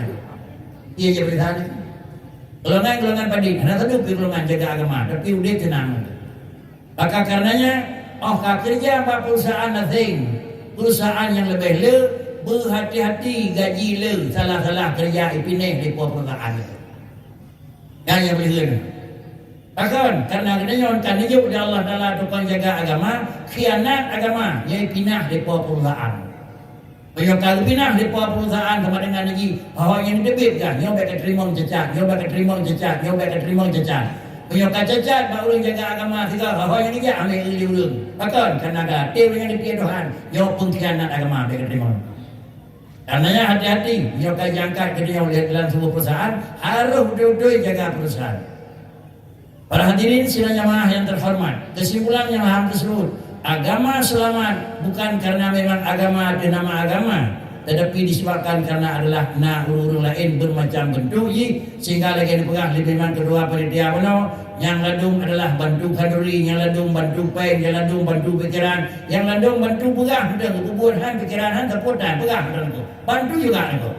Ia je berita ni. Golongan padi, ada satu golongan jaga agama tapi udah tenang. Maka karenanya kerja bak perusahaan asing. Perusahaan yang lebih berhati-hati gaji salah-salah kerja ipineh di perusahaan itu. Yang boleh. Bahkan karena kenanya kan hidup di Allah Taala tukang jaga agama, khianat agama yang pinah di perusahaan. Banyak kali pinah di perusahaan sama dengan lagi bahawa yang debit kan, yang baik terima cacat, yang baik terima cacat. Punya cacat baru jaga agama tiga bahawa yang dia ambil ulun. Bahkan karena ada teori yang dipilih Tuhan, yang pengkhianat agama mereka terima. Karenanya hati-hati, yang jangkat kerja oleh dalam sebuah perusahaan harus betul-betul jaga perusahaan. Para hadirin sidang jamaah yang terhormat, kesimpulan yang tersebut, agama selamat bukan karena memang agama ada nama agama, tetapi disebabkan karena adalah urung lain bermacam bentuk sehingga lagi dipegang lebih man kedua panitia penuh yang ladung adalah bantu kanduri, yang ladung bantu pen, yang ladung bantu pikiran, yang ladung bantu pegang dan kuburan pikiran han terputar pegang dan bantu juga itu.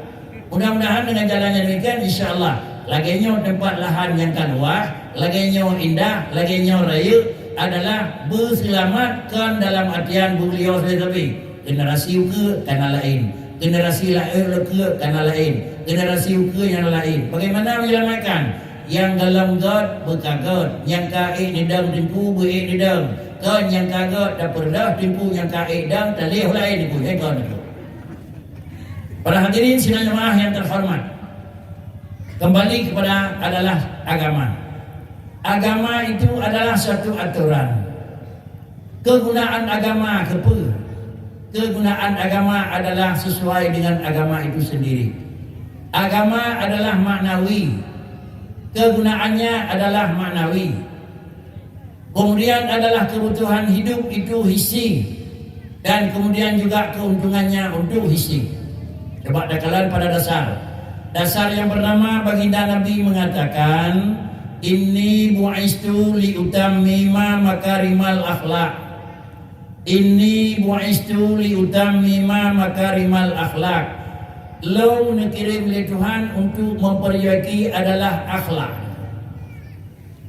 Mudah-mudahan dengan jalannya demikian insyaallah laginya tempat lahan yang luas, laginya indah, laginya raya adalah berselamatkan dalam artian beliau sendiri generasi ke tanah lain. Generasi lain ke tanah lain, generasi ke yang lain. Bagaimana menyelamatkan? Yang dalam God berkagot, yang kaik di dalam timpu berik di dalam. Kan yang kagot dah pernah timpu yang kaik dan talih lain itu. Para hadirin sidang jemaah yang terhormat, kembali kepada adalah agama. Agama itu adalah satu aturan. Kegunaan agama kegunaan agama adalah sesuai dengan agama itu sendiri. Agama adalah maknawi. Kegunaannya adalah maknawi. Kemudian adalah kebutuhan hidup itu hissi. Dan kemudian juga keuntungannya untuk hissi. Coba dakalan pada dasar. Dasar yang pertama baginda Nabi mengatakan, Inni bu'istu liutammima makarimal akhlak. Inni bu'istu liutammima makarimal akhlak. Lo dikirim oleh Tuhan untuk memperbaiki adalah akhlak.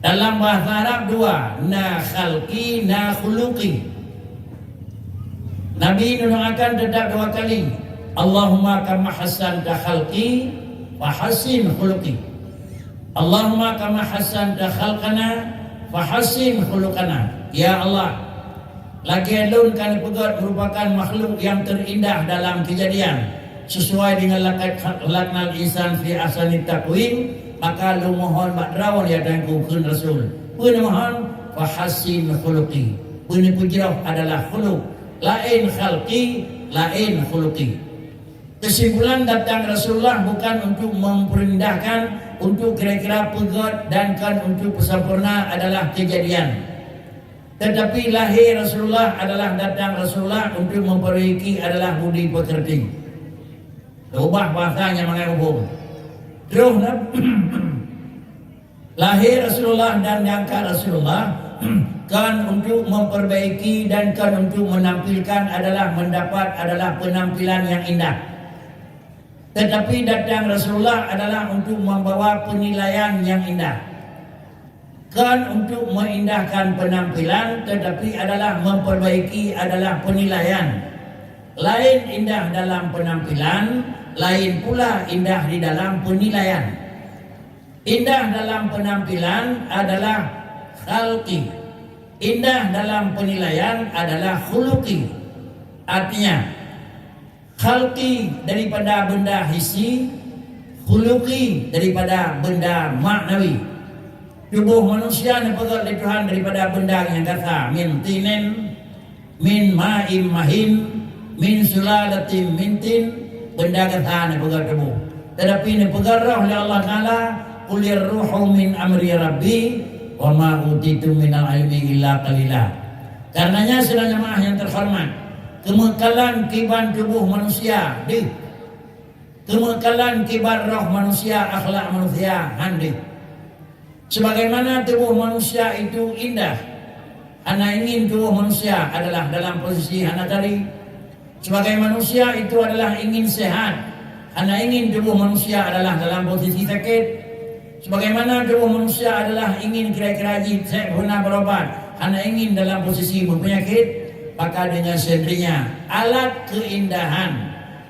Dalam bahasa Arab dua, na khalqi na khuluqi. Nabi mendoakan tetap dua kali. Allahumma kama hassanta khalqi wa hassin khuluqi. Allahumma kama hassanta khalqana fa hassin khuluqana. Ya Allah, lagi alun kan pegat merupakan makhluk yang terindah dalam kejadian sesuai dengan laknal insan fi ahsani taqwim, maka lu mohon badrawan ya dan kukeun rasul pun mohon fa hassin khuluqi. Pun pujrah adalah khuluq, lain khalqi, lain khuluqi. Kesimpulan datang Rasulullah bukan untuk memperindahkan, untuk kira-kira pegat dan kan untuk sempurna adalah kejadian. Tetapi lahir Rasulullah adalah datang Rasulullah untuk memperbaiki adalah budi pekerti. Ubah bahasanya mengenai terus lahir Rasulullah dan diangkat Rasulullah kan untuk memperbaiki dan kan untuk menampilkan adalah mendapat adalah penampilan yang indah. Tetapi datang Rasulullah adalah untuk membawa penilaian yang indah. Kan untuk mengindahkan penampilan, tetapi adalah memperbaiki adalah penilaian. Lain indah dalam penampilan, lain pula indah di dalam penilaian. Indah dalam penampilan adalah khalqi. Indah dalam penilaian adalah khuluqi. Artinya, khalqi daripada benda hissi, khuluqi daripada benda maknawi. Tubuh manusia ni pegat oleh Tuhan daripada benda yang kata min tinin, min ma'im mahin, min sulalatin min tin, benda kata ni pegat tubuh. Tetapi ni pegat roh oleh Allah Ta'ala, qulir ruhu min amri rabbi wa ma utitu minal ilmi illa qalila. Karenanya saudara jemaah yang terhormat, kemekalan kibar tubuh manusia di, kemekalan kibar roh manusia, akhlak manusia handi. Sebagaimana tubuh manusia itu indah, hana ingin tubuh manusia adalah dalam posisi hana tadi. Sebagai manusia itu adalah ingin sehat, hana ingin tubuh manusia adalah dalam posisi sakit. Sebagaimana tubuh manusia adalah ingin kira-kira sehat guna berobat, hana ingin dalam posisi berpenyakit. Maka dengan sendirinya alat keindahan,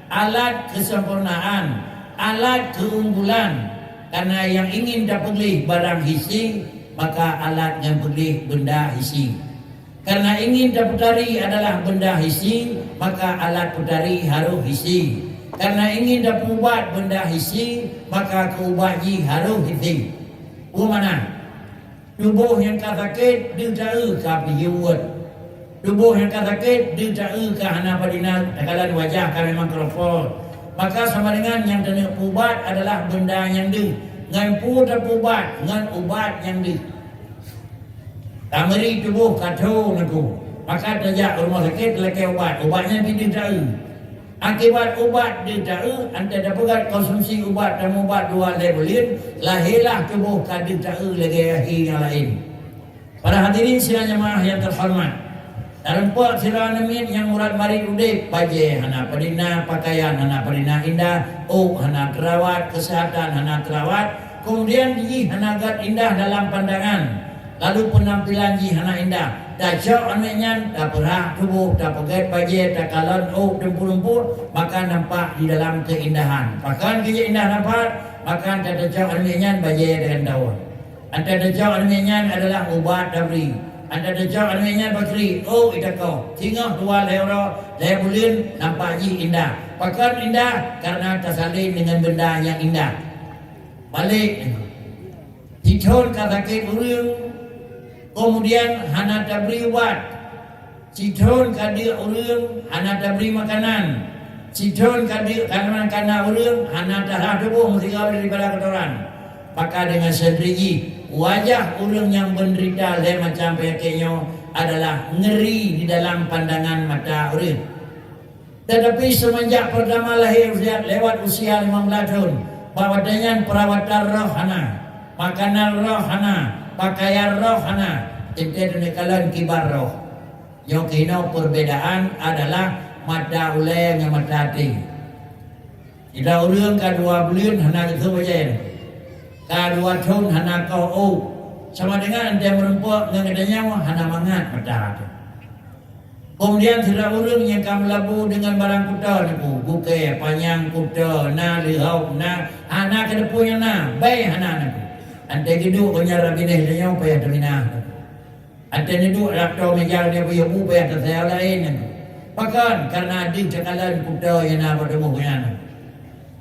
alat kesempurnaan, alat keunggulan. Karena yang ingin dapat beli barang hissi, maka alat yang beli benda hissi. Karena ingin dapat putari adalah benda hissi, maka alat putari harus hissi. Karena ingin dapat ubat benda hissi, maka keubatji harus hissi. Mana? Tubuh yang sakit dijauh ke piuat. Tubuh yang sakit dijauh ke hana padina dalam wajah kan memang keropol. Maka sama dengan yang kena ubat adalah benda yang di. Ngan pu dapat ubat, ngan ubat yang di. Tameri tubuh kacau naku. Maka tajak rumah sakit lagi ubat. Ubatnya di jauh. Akibat ubat di jauh, anda dapat konsumsi ubat dan ubat dua levelin, lahirlah tubuh kadi jauh lagi yang lain. Para hadirin sidang jemaah yang terhormat. Dalam puak sila namin yang murad mari udik baje hana padina pakaian, hana padina indah, hana terawat kesehatan, hana terawat. Kemudian ji hana agak indah dalam pandangan. Lalu penampilan ji hana indah. Tak jauh anaknya, tak perah tubuh, tak pegat baje, tak kalon, dempur-dempur, maka nampak di dalam keindahan. Bahkan kerja indah nampak, maka tak jauh anaknya baje dengan daun. Antara jauh anaknya adalah ubat dabri. Anda dah jauh anaknya bakri, itu kau. Tinggal dua lehoro, lehulin nampak ji indah. Bahkan indah karena tersalin dengan benda yang indah. Balik, Cithon sakit urang, kemudian hana tabri ubat. Cithon kadir urang, hana tabri makanan. Cithon kadir karena urang, hana darah tubuh mesti kau daripada kotoran. Maka dengan sendiri wajah orang yang menderita lain macam penyakitnya adalah ngeri di dalam pandangan mata orang. Tetapi semenjak pertama lahir lewat usia 15 tahun, bawadanya perawatan rohana, makanan rohana, pakaian rohana, itu dikalan kibar roh. Yang kena perbedaan adalah mata ulai dengan mata hati. Kita orang kedua bulan hana itu saja. Kedua tahun hana kau sama dengan anda merempuak dengan hana mangat mata. Kemudian tidak urung yang kamu labu dengan barang kuda niku, buke panjang kuda, na lihau, na hana kedepu yang na, baik hana niku. Anda geduk banyak rabineh dia payah terminah. Anda geduk rakto meja dia punya bu payah tersayang lain niku. Bahkan karena di cekalan kuda yang na bertemu dengan.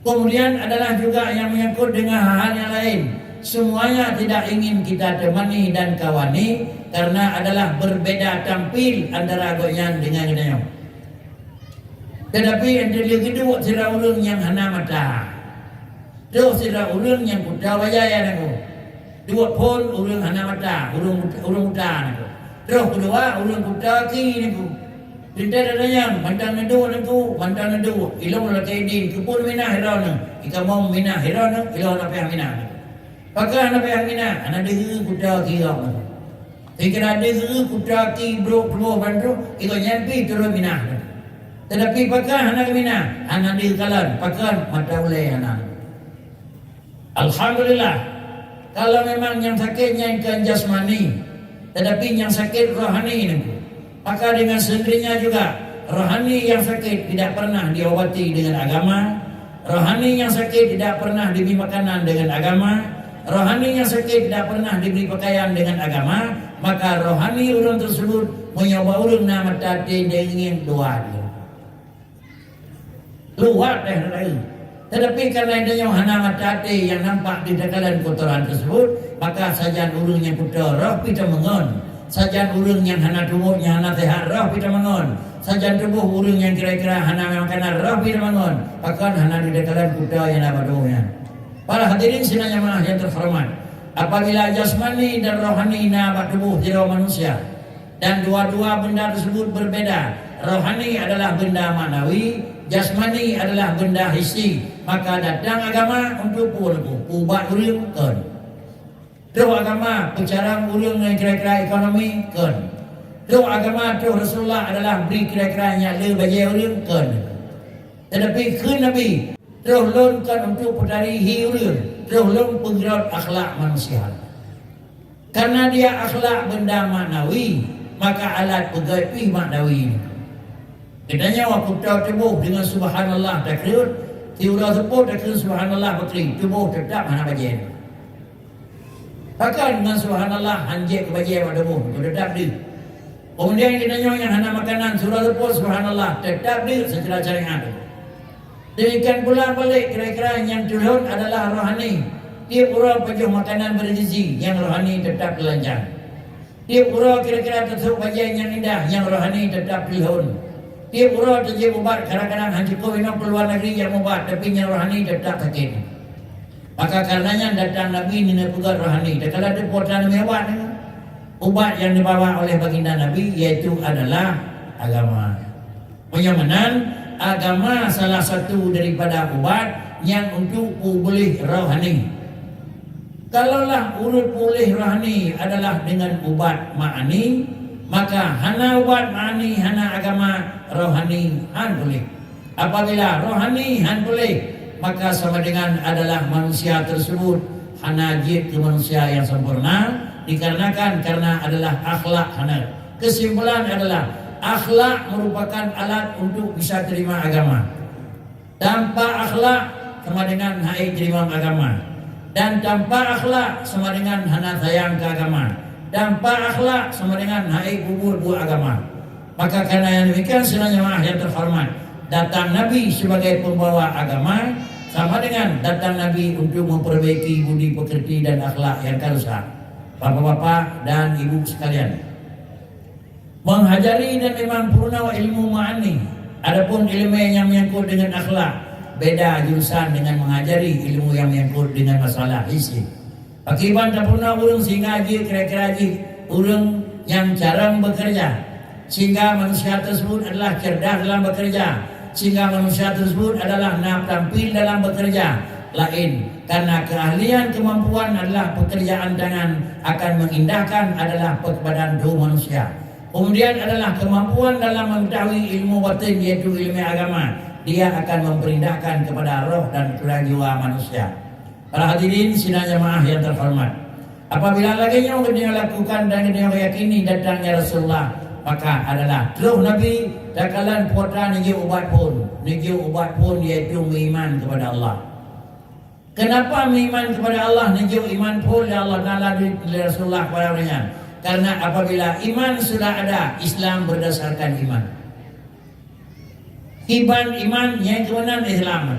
Kemudian adalah juga yang menyangkut dengan hal yang lain. Semuanya tidak ingin kita temani dan kawani karena adalah berbeda tampil antara goyan dengan kita. Tetapi antara kedua sira ulun yang hana mata. Dua sira ulun yang kuda wajah niku. Dua pun ulun hana mata, ulun kuda niku. Terus kedua ulun kuda ki niku. Tidak ada yang mandang nadu niku, mandang nadu. Ilong lagi din kebun minah hirana. Ika mau minah hirana, ilong apa yang minah. Pakai apa yang minah, anak dia kuda kira. Jika ada kuda ki bro bandro, ika nyampi terus minah. Tetapi pakar anak mina, anak dikalan, pakar mata oleh anak. Alhamdulillah, kalau memang yang sakitnya yang jasmani, tetapi yang sakit rohani ini, maka dengan sendirinya juga rohani yang sakit tidak pernah diobati dengan agama, rohani yang sakit tidak pernah diberi makanan dengan agama, rohani yang sakit tidak pernah diberi pakaian dengan agama, maka rohani orang tersebut menyoba urang nama tadi dengan doa dia. Luar dari. Tetapi karena adanya hana matati yang nampak di dekalan kotoran tersebut, maka sajian urang yang kotor roh pita mengon, sajian urang yang hana tubuhnya hana sehat roh pita mengon, sajian tubuh urang yang kira-kira hana makanan roh pita mengon, bahkan hana di dekalan kotor yang apa doanya. Para hadirin sinanya maaf yang terhormat, apabila jasmani dan rohani nama tubuh jiwa manusia dan dua-dua benda tersebut berbeda, rohani adalah benda manawi, jasmani adalah benda hissi, maka datang agama untuk ubat urang kan. Terus agama bicara urang yang kira-kira ekonomi kan. Terus agama terus Rasulullah adalah beri kira-kira nyala bagi urang kan. Tetapi ke Nabi terus lonkan untuk pedarihi urang, terus lon penggerak akhlak manusia. Karena dia akhlak benda maknawi, maka alat pegawai maknawi ini. Katanya waktu tubuh dengan subhanallah takrir, tiura sebut takrir subhanallah bakri, tubuh tetap hana bajian. Bahkan dengan subhanallah hanjek ke bajian pada tubuh, tetap dia. Kemudian katanya yang hana makanan, surah sebut subhanallah, tetap dia secara syariat. Demikian pula balik kira-kira yang turun adalah rohani. Tiap orang pajuh makanan bergizi, yang rohani tetap telanjang. Tiap orang kira-kira tersebut bajian yang indah, yang rohani tetap tilhun. Tiap orang terjadi ubat, kadang-kadang hancur minum keluar negeri yang ubat, tapi yang rohani tetap sakit. Maka karenanya datang Nabi ini pegang rohani. Dan kalau ada puatan Nabi ubat yang dibawa oleh baginda Nabi yaitu adalah agama. Penyamanan agama salah satu daripada ubat yang untuk pulih rohani. Kalaulah urut pulih rohani adalah dengan ubat ma'ani, maka hana ubat ma'ani, hana agama rohani han boleh. Apabila rohani han boleh, maka sama dengan adalah manusia tersebut hana jid ke manusia yang sempurna, dikarenakan karena adalah akhlak hana. Kesimpulan adalah akhlak merupakan alat untuk bisa terima agama. Tanpa akhlak sama dengan hai terima agama, dan tanpa akhlak sama dengan hana sayang ke agama. Tanpa akhlak sama dengan hai bubur buah agama. Maka karena yang demikian senang jemaah yang terhormat, datang Nabi sebagai pembawa agama sama dengan datang Nabi untuk memperbaiki budi pekerti dan akhlak yang rusak. Bapak-bapak dan ibu sekalian, menghajari dan memang purna ilmu ma'ani. Adapun ilmu yang menyangkut dengan akhlak, beda jurusan dengan mengajari ilmu yang menyangkut dengan masalah isi. Akibat tak pernah urang sehingga aja kira-kira aja urang yang jarang bekerja, sehingga manusia tersebut adalah cerdas dalam bekerja, sehingga manusia tersebut adalah nak tampil dalam bekerja. Lain karena keahlian kemampuan adalah pekerjaan tangan akan mengindahkan adalah kepada dua manusia. Kemudian adalah kemampuan dalam mengetahui ilmu batin yaitu ilmu agama, dia akan memperindahkan kepada roh dan jiwa manusia. Para hadirin sidang jemaah yang terhormat, apabila lagi yang dia lakukan dan dia yakini datangnya Rasulullah, maka adalah terus Nabi dakalan putra niji ubat pun yaitu beriman kepada Allah. Kenapa beriman kepada Allah? Niji iman pun ya Allah Taala di Rasulullah kepada orangnya. Karena apabila iman sudah ada, Islam berdasarkan iman. Iman yang kebenaran Islam.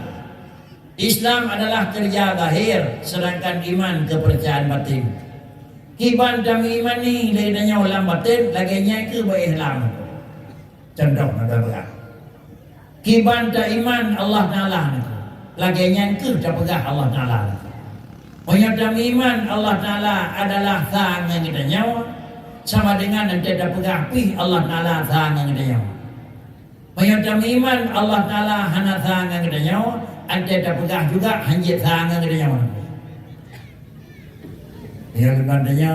Islam adalah kerja lahir, sedangkan iman kepercayaan batin. Iman kami imani lainnya ulang batin, laginya ke Islam. Contoh ada berapa? Iman tak iman Allah Taala, laginya ke tak pegah Allah Taala. Menyatakan iman Allah Taala adalah sang yang kita nyawa, sama dengan nanti tak pegah pi Allah Taala sang yang kita nyawa. Menyatakan iman Allah Taala hana sang yang kita nyawa, anda tak pegah juga hanya sang yang kita nyawa. Yang katanya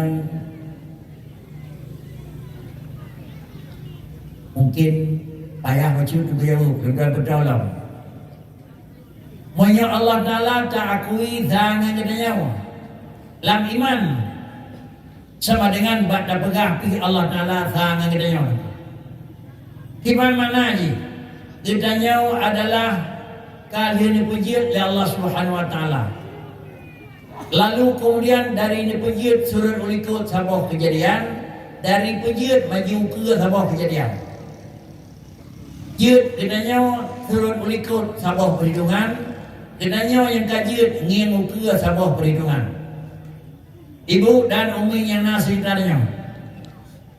mungkin Payah baca tu jauh, bertolong. Monya Allah Ta'ala tak akui zangan katanya. Lam iman sama dengan baca pegah pi Allah Ta'ala zangan katanya. Iman mana je? Katanya adalah kalian dipuji oleh Allah Subhanahu Wa Ta'ala. Lalu kemudian dari ini pujian surut ulikut sebuah kejadian, dari pujian maju ke sebuah kejadian. Jut kenanya surut ulikut sebuah perhitungan, kenanya yang kajut ngin ke sebuah perhitungan. Ibu dan umi yang nasi tadinya,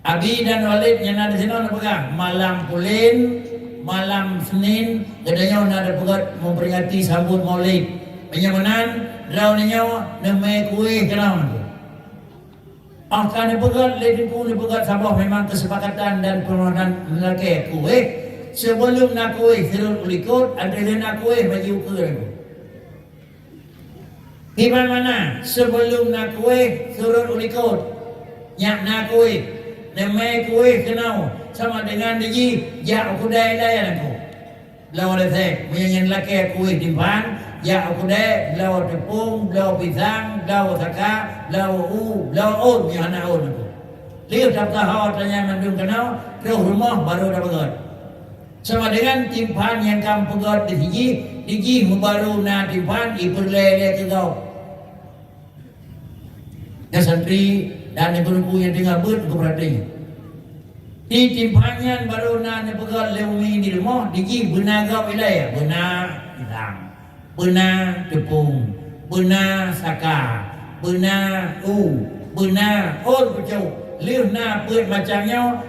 Abi dan Walid yang ada sini nak pegang malam Pulin, malam Senin, kenanya ada pegang memperingati sambut Maulid. Penyamanan Raunnya namanya kuih kenal. Akan dipegat, ledinku dipegat sabah memang kesepakatan dan permohonan melaki kuih. Sebelum nak kuih serut ulikut, ada nak kuih baju kuih. Di mana sebelum nak kuih serut ulikut, nyak nak kuih, namanya kuih kenal sama dengan diji, jak kudai layan aku. Lawan saya, menyanyi laki kuih timpan. Ya aku dek, belau tepung, belau pisang, belau saka, belau belau on, yang anak on aku. Lihat daftar hawa tanya mandung kenal, ke rumah baru dah pegat. Sama dengan timpan yang kamu pegat di sini membaru na timpan, iperlele ke kau. Ya santri dan ibu yang tinggal ber, aku perhati. Di timpannya baru na pegat leumi di rumah, di sini benar kau wilayah, benar pisang. Benar tepung, benar saka, benar benar pucuk, liu na put macamnya.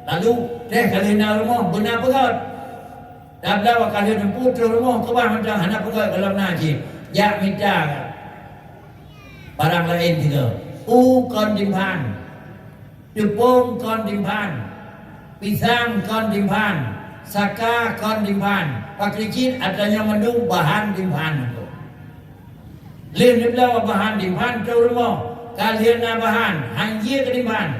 Lalu kalian nak rumah benar pegat. Dan dah kalian putra rumah kebah macam hendak pegat dalam najib. Ya minta barang lain juga. Kon dimpan, tepung kon dimpan, pisang kon dimpan, saka kon dimpan. Pakricin adanya mendung bahan dimpan itu. Lain dia bahan dimpan tu rumah. Kalian nak bahan hanjir ke dimpan.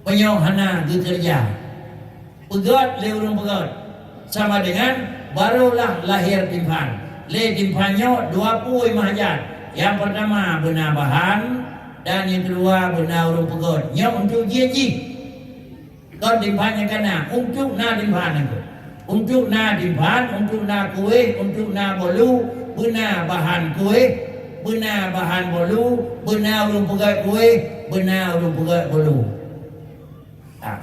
Penyauhana bekerja. Pegat le urung pegat. Sama dengan barulah lahir dimpan. Le dimpannya 20 mahajat. Yang pertama benar bahan dan yang kedua benar urung pegat. Nya untuk ji. Kon dimpan yang kena untuk na dimpan itu. Untuk na dimpan, untuk na kuih, untuk na bolu, benar bahan kuih, benar bahan bolu, benar urung pegat kuih, benar urung pegat bolu.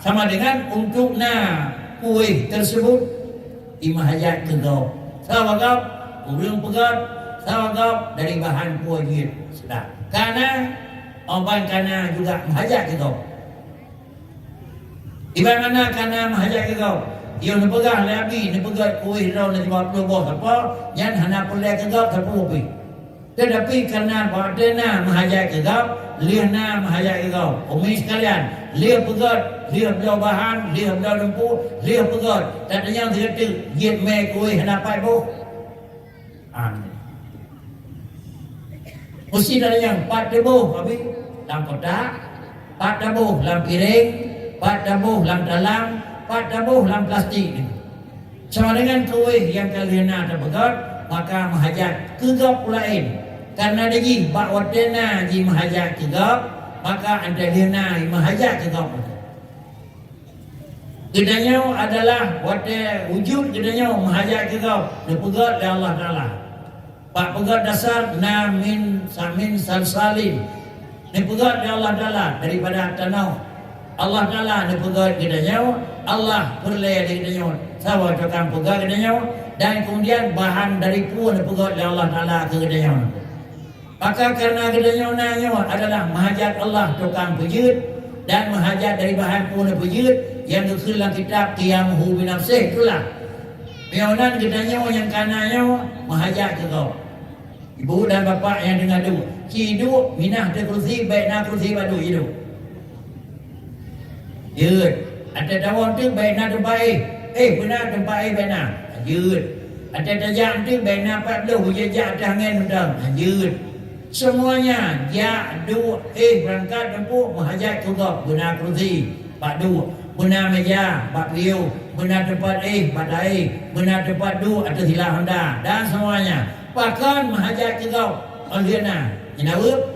Sama dengan untuk na kuih tersebut imahajat ke kau. Sama kau, urung pegat, sama kau dari bahan kuih sedap. Karena orang kana juga mahajat ke kau. Di mana kana mahajat ke kau? Ia nak pegang lagi, nak pegang kuih rau nak 50 bawah apa, yang hendak pulai ke kau tak perlu. Tetapi kerana badannya mahajat ke kau, lihatnya mahajat ke kau. Umi sekalian, lihat pegang, lihat belau bahan, lihat belau lempu, lihat pegang. Tak ada yang terkata, giat mai kuih hendak pai boh. Mesti ada yang 4 debuh, habis dalam kotak, 4 debuh dalam piring, 4 debuh dalam dalam, 4 tabuh dalam plastik. Sama dengan kuih yang kalian nak pegat, maka mahajat kegap lain. Karena dia ji bak wadena ji mahajat kegap, maka anda lena mahajat kegap. Kedanya adalah wate wujud kedanya mahajat kegap. Dia pegat oleh Allah Taala. Pak pegat dasar na min samin salsalin. Dia pegat oleh Allah Taala daripada tanah. Allah Ta'ala ni pegat kedanya, Allah perlai kedanya, sawa tukang pegat kedanya, dan kemudian bahan dari pun pegat oleh Allah Ta'ala ke kedanya. Maka kerana kedanya nanya adalah mahajat Allah tukang pejut dan mahajat dari bahan pun pejut yang dikelam kitab Qiyamuhu binafsih itulah. Piaunan kedanya yang kananya mahajat ke kau. Ibu dan bapa yang dengar dulu, hidup minah terkursi baik nak kursi badu hidup. Yud, ada dawang tu baik nak terbaik. Benar terbaik benar. Yud. Ada tajam tu baik nak 40 jejak tangan mentang. Yud. Semuanya ja du berangkat tempuh mahajat juga benar kursi. 42. Benar meja, bak riu, benar tempat badai, benar tempat du atau hilang Honda dan semuanya. Bahkan menghajat ke kau, Alviana, jenawab.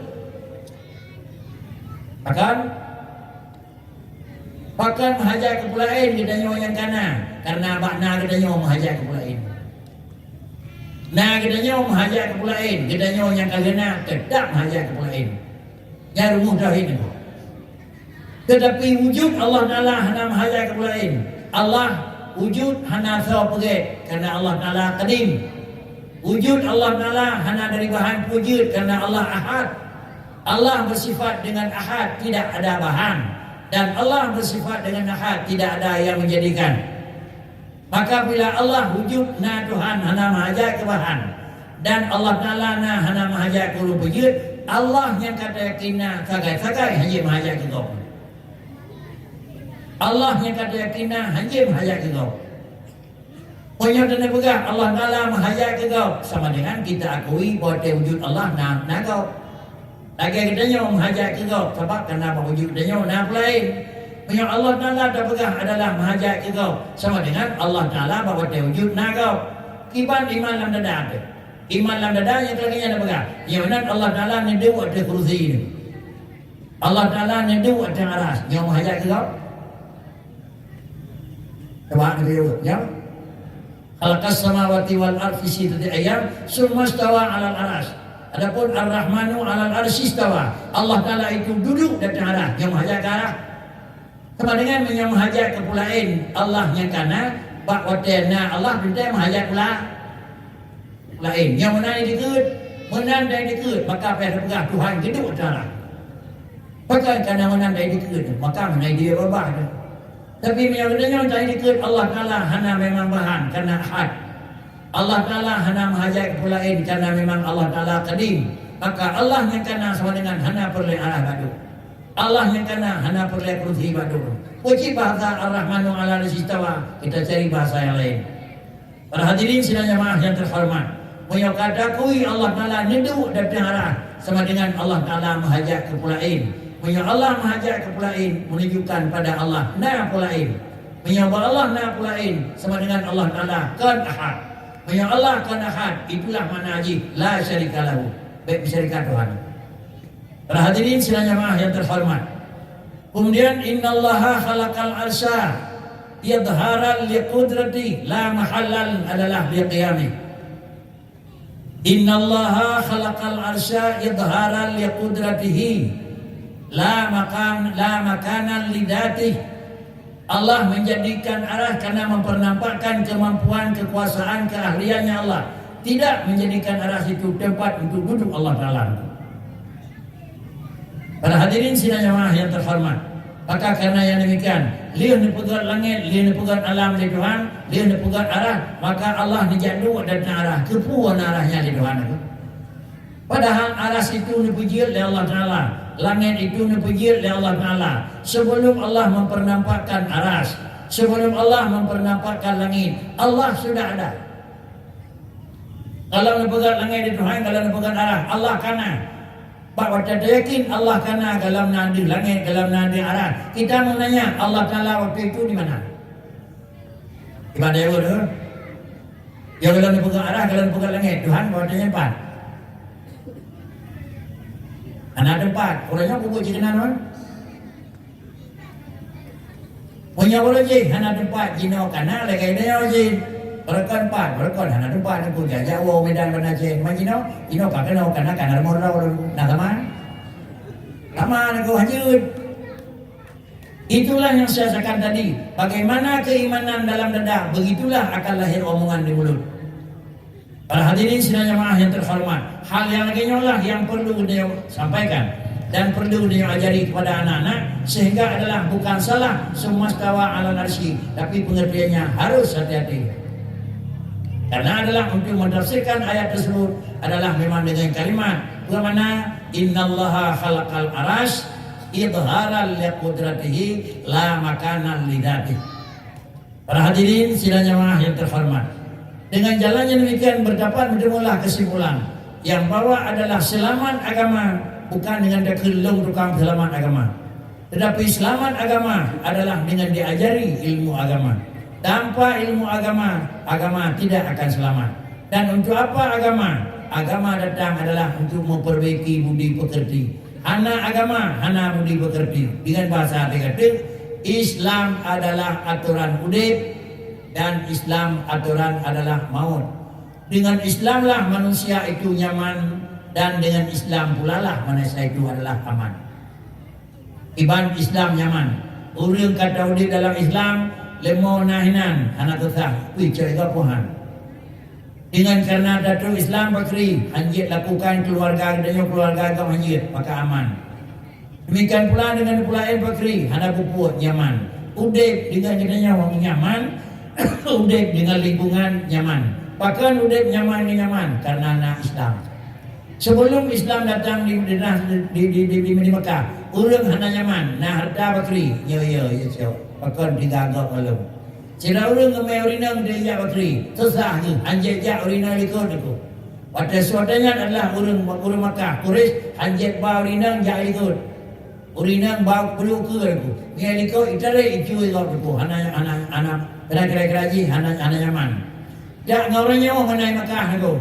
Bahkan menghajat ke pulain kedanyo yang kanan, karena bakna kedanyo menghajat ke pulain. Nah kedanyo menghajat ke pulain, kedanyo yang kagana tetap menghajat ke pulain. Ya rumuh tauhid itu. Tetapi wujud Allah Ta'ala hana mahajat ke pulain. Allah wujud hana sawa peget kerana Allah Ta'ala qadim. Wujud Allah Ta'ala hana dari bahan wujud kerana Allah ahad. Allah bersifat dengan ahad, tidak ada bahan. Dan Allah bersifat dengan ahad, tidak ada yang menjadikan. Maka bila Allah wujud na Tuhan hana mahajat ke bahan, dan Allah Ta'ala na hana mahajat ke wujud, Allah yang kata yakinna sagai-sagai hanya mahajat ke kau. Allah yang kata yakinna hanya mahajat ke kau. Punya dan pegang Allah Ta'ala mahajat ke kau, sama dengan kita akui bahawa wujud Allah na kau. Lagi katanya menghajat ke kau, sebab kenapa wujud katanya nak lain. Punya Allah Ta'ala dah pegang adalah menghajat ke kau, sama dengan Allah Ta'ala bahawa wujud nak kau. Kiban iman dalam dada ada. Iman dalam dada yang terakhirnya dah pegang. Yang benar Allah Ta'ala nedu ada kursi ini. Allah Ta'ala nedu ada aras. Yang menghajat ke kau. Coba kita ya. Khalaqas samawati wal ardi fi sittati ayyam, summa stawa 'alal arsy. Adapun Ar-Rahmanu 'alal arsy istawa. Allah Ta'ala itu duduk di atas arah, yang menghajat ke arah. Sama dengan yang menghajat ke pulain Allah yang kana, bak watena Allah dia menghajat pula lain. Yang menang dikut, menang dari dikut, maka apa yang pegang Tuhan duduk di arah. Maka kerana menang dari dikut, maka menang dia babah tu. Tapi yang kedua dari dikut Allah Ta'ala hana memang bahan kerana ahad. Allah Ta'ala hana menghajat ke pulain kerana memang Allah Ta'ala qadim. Maka Allah yang kana sama dengan hana perlu arah badu. Allah yang kana hana perlu kursi badu. Puji bahasa Ar-Rahmanu 'alal arsy istawa, kita cari bahasa yang lain. Para hadirin sidang jamaah yang terhormat, punya kata kui Allah Ta'ala neduk dari arah sama dengan Allah Ta'ala menghajat ke pulain. Punya Allah menghajat ke pulain menunjukkan pada Allah na pulain. Punya Allah na pulain sama dengan Allah Ta'ala kan ahad. Punya Allah kan ahad, itulah makna haji la syarika lahu, baik syarikat Tuhan. Para hadirin sidang jamaah yang terhormat, kemudian innallaha khalaqal arsya yadharan liqudrati la mahallal adalah liqiyamih. Innallaha khalaqal arsya yadharan liqudratihi la makanan lidatih. Allah menjadikan arah karena mempernampakkan kemampuan, kekuasaan, keahliannya Allah. Tidak menjadikan arah itu tempat untuk duduk Allah Ta'ala. Para hadirin sidang jamaah yang terhormat, maka karena yang demikian, dia nepegat langit, dia nepegat alam di Tuhan, dia nepegat arah, maka Allah dijadu dan arah kepuan arahnya di Tuhan itu. Padahal aras itu dipujil oleh Allah Ta'ala, langit itu dipujil oleh Allah Ta'ala. Sebelum Allah mempernampakkan aras, sebelum Allah mempernampakkan langit, Allah sudah ada. Kalau nepegat langit di Tuhan, kalau nepegat arah, Allah kana. Pak waktu yakin Allah kana dalam nadi langit, dalam nadi arah. Kita mau nanya Allah Ta'ala waktu itu di mana? Di mana ya bodoh? Ya kalau nepegat arah, kalau nepegat langit, Tuhan waktunya 4. Anak tempat, orangnya pupuk cikanan kan? Punya orang je, anak tempat, jino kana, lagi dia je. Berkan 4, berkan anak tempat, aku gajah, wow medan mana je. Macam jino pakai no kana kana morau, nak taman? Taman aku hanyut. Itulah yang saya katakan tadi. Bagaimana keimanan dalam dada, begitulah akan lahir omongan di mulut. Para hadirin sidang jamaah yang terhormat, hal yang lainnya lah yang perlu dia sampaikan dan perlu dia ajari kepada anak-anak, sehingga adalah bukan salah semua stawa 'alal arsy, tapi pengertiannya harus hati-hati. Karena adalah untuk mentafsirkan ayat tersebut adalah memang dengan kalimat bagaimana innallaha khalaqal arsy idharan liqudratihi la makanan lidati. Para hadirin sidang jamaah yang terhormat, dengan jalannya demikian berdapat bertemulah kesimpulan yang bahwa adalah selamat agama bukan dengan dekelung tukang selamat agama. Tetapi selamat agama adalah dengan diajari ilmu agama. Tanpa ilmu agama, agama tidak akan selamat. Dan untuk apa agama? Agama datang adalah untuk memperbaiki budi pekerti. Hana agama, hana budi pekerti. Dengan bahasa dia kata, Islam adalah aturan hidup dan Islam aturan adalah maut. Dengan Islamlah manusia itu nyaman dan dengan Islam pula lah manusia itu adalah aman. Iban Islam nyaman. Orang kata hidup dalam Islam lemau nahinan anak kesah wicai gapuhan. Dengan karena Datuk Islam Bakri anjit lakukan keluarga agam anjit maka aman. Demikian pula dengan pula Bakri hana pupuk nyaman. Udip dengan jenanya orang nyaman, udip dengan lingkungan nyaman. Bahkan udip nyaman karena anak Islam. Sebelum Islam datang di Mekah, orang hana nyaman, nah harta Bakri, ya siap. Bahkan digagak malam. Cina orang kemai urinang dia Bakri, susah ni, anjit jak urinang likut aku. Pada suatanya adalah orang Makkah, Quraisy anjit bau urinang jak likut. Urinang bau perlu ke aku. Dia likut itare itu aku. Anak kira-kira ji, anak nyaman. Jak ngorangnya orang Makkah aku.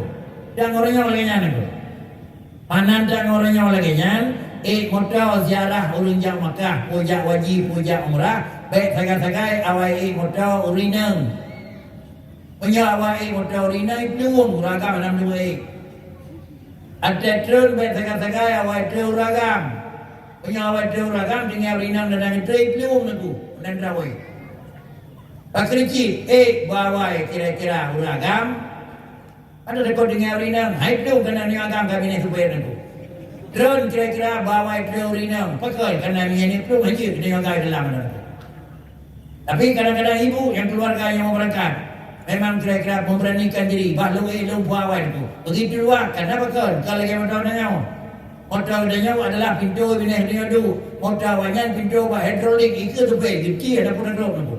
Jak ngorangnya olehnya aku. Panan jak ngorangnya olehnya. Modal ziarah ulun jak Makkah, puja wajib, puja umrah, baik sagai-sagai awai modal urinang. Punya awai modal urinang peluang ragam enam dua. Ada terus baik sagai-sagai awai terus ragam. Punya awai terus ragam dengan urinang dan terus peluang aku dan rawai. Pakrici, bawai kira-kira ragam. Ada rekod dengan urinang, hai peluang kena ni agam kami ni supaya aku. Drone kira-kira bawa drone urinang pakal kerana ini perlu haji kena jaga dalam mana. Tapi kadang-kadang ibu yang keluarga yang mau berangkat memang kira-kira memberanikan diri bahlui bawa itu. Begitu luar karena pakal kalau yang motor nyawa. Motor nyawa adalah pintu bineh dia dulu. Motor wanyan pintu hidrolik itu tu baik kecil ada pun drone tu.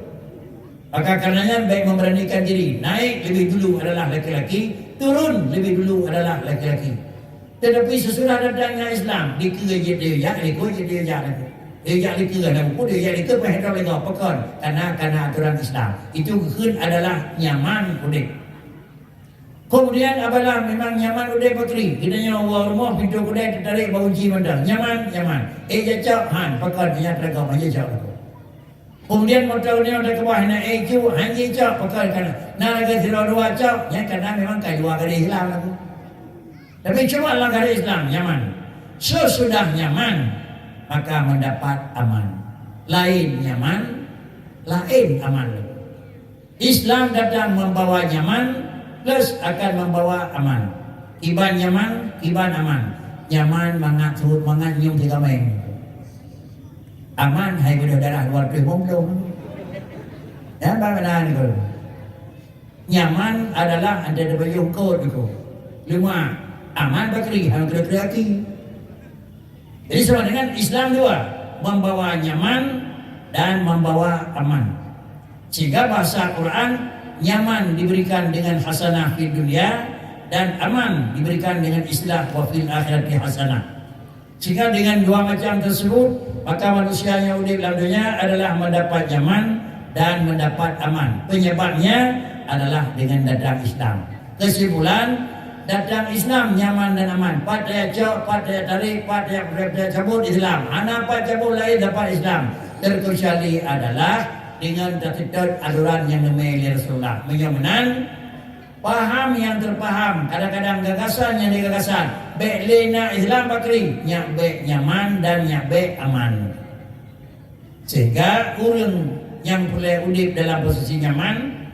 Maka karenanya baik memberanikan diri. Naik lebih dulu adalah laki-laki, turun lebih dulu adalah laki-laki. Tetapi sesudah datangnya Islam, dikira dia jak likut dia jak likut. Dia jak likut dan pun dia jak likut pahedal lagi pakon karena aturan Islam. Itu keun adalah nyaman udik. Kemudian apabila memang nyaman udik Bakri, kitanya rumah pintu kedai tertarik bau kunci mandang. Nyaman. Jacak han pakon dia teragam aja jak aku. Kemudian motor dia ada ke bawah na ju hanji jak pakon kana. Nak lagi sira dua jak, yang karena memang kai luar dari Islam aku. Tapi cuma langgar Islam nyaman. Sesudah nyaman maka mendapat aman. Lain nyaman, lain aman. Islam datang membawa nyaman plus akan membawa aman. Iban nyaman, iban aman. Nyaman mengatur menganyum tiga main. Aman hai bedah darah luar tu belum. Ya bagaimana ni kalau? Nyaman adalah ada bayung kod itu. Lima aman Bakri harus laki. Jadi sama dengan Islam dua, membawa nyaman dan membawa aman. Sehingga bahasa Quran nyaman diberikan dengan hasanah di dunia dan aman diberikan dengan islah wa fil akhirati hasanah. Sehingga dengan dua macam tersebut maka manusia yang hidup dalam dunia adalah mendapat nyaman dan mendapat aman. Penyebabnya adalah dengan datang Islam. Kesimpulan, datang Islam nyaman dan aman. Pat daya cok, pat daya tarik, pat daya cabut Islam. Anak pat cabut lain dapat Islam. Terkecuali adalah dengan tertib aturan yang dimiliki Rasulullah. Menyamanan paham yang terpaham. Kadang-kadang gagasan yang digagasan. Baik lena Islam Bakri, nyak baik nyaman dan nyak baik aman. Sehingga orang yang boleh hidup dalam posisi nyaman,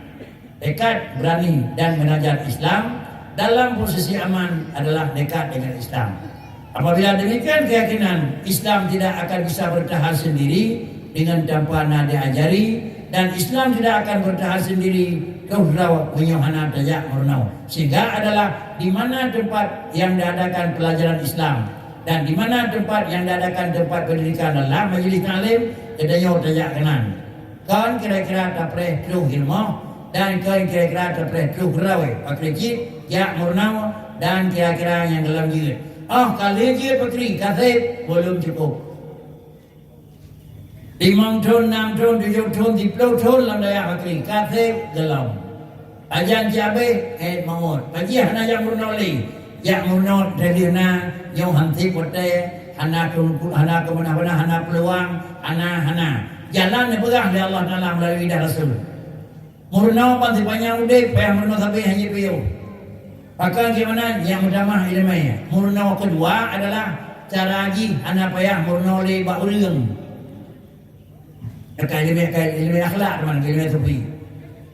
dekat, berani dan mengajar Islam. Dalam posisi aman adalah dekat dengan Islam. Apabila demikian keyakinan, Islam tidak akan bisa bertahan sendiri dengan tanpa nak diajari, dan Islam tidak akan bertahan sendiri kalau menyohana dayak murnau. Sehingga adalah di mana tempat yang diadakan pelajaran Islam dan di mana tempat yang diadakan tempat pendidikan adalah majlis taklim, kedayo dayak kenan. Kan kira-kira tapre tu ilmu dan kira-kira tapre tu rawi pakricit ya murnau dan kira-kira yang dalam jirat. Kali jirat pakri kasih belum cukup. 5 tahun, 6 tahun, 7 tahun, 10 tahun dalam daya fakri. Kasih gelam. Ajan cabai, maut. Pagi hana yang murnoli. Yang murnol dari na, yang hanti kote, hana kemana-mana, hana peluang, hana. Jalan yang pegang dari Allah Ta'ala melalui lidah Rasul. Murnau panti panjang udah, payah murnau sampai hanya piu. Pakai gimana? Yang pertama ilmunya. Murnau kedua adalah cara lagi, hana payah murnau le bak urang. Ilmu akhlak teman, ilmu sufi.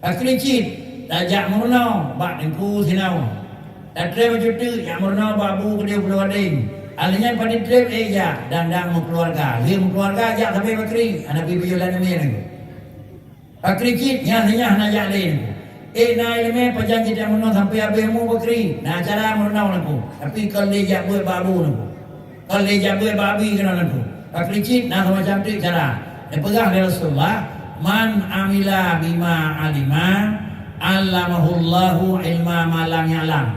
Aklicit, tajak murnau, bak dengku sinau. Dan trem cuti, yang murnau babu kedua puluh ading. Alanya pada trem ya, dan keluarga. Dia keluarga ajak sampai bakri, anak bibi jualan ini lagi. Aklicit, yang najak lain. Na ilmu perjanji yang murnau sampai abemu bakri. Nah cara murnau laku. Tapi kalau dia buat babu laku. Kalau dia buat babi kena laku. Aklicit, nah macam tu cara. Yang pegang dari Rasulullah, man amila bima alima, allamahullahu ilma malam ya'lam.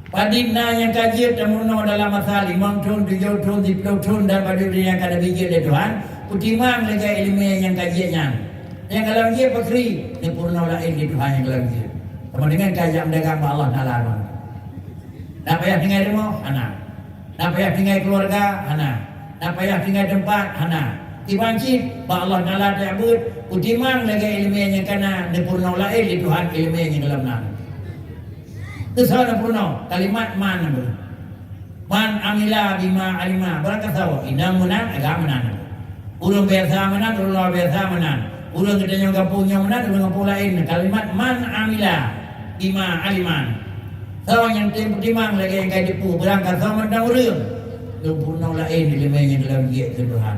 Padina yang kaji temurno dalam masa 5 tahun, 7 tahun, 10 tahun dan pada dunia yang kada bigit dari Tuhan, putimang lega ilmu yang kajiannya. Yang kalau dia bakri, ni purna lain di Tuhan yang kalau dia. Sama dengan kajian mendagang Allah Ta'ala. Nak payah tinggal rumah, anak. Nak payah tinggal keluarga, anak. Nak payah tinggal tempat, anak. Dibancit, Pak Allah Ta'ala ta'bud, putimang lega ilmu yang kana, ni purna lain di Tuhan ilmu yang dalam nama. Itu sahaja purna, kalimat man. Man amila bima alima, berangkat sahaja. Indah menang, agak menang. Urung biasa menang, urung biasa menang. Urang kita yang kampungnya mana, urang kampung lain. Kalimat man amila bima aliman. Sama yang timang lagi yang kaya dipu berangkat sama tentang urang. Lumpurna lain ilmunya dalam dia Tuhan.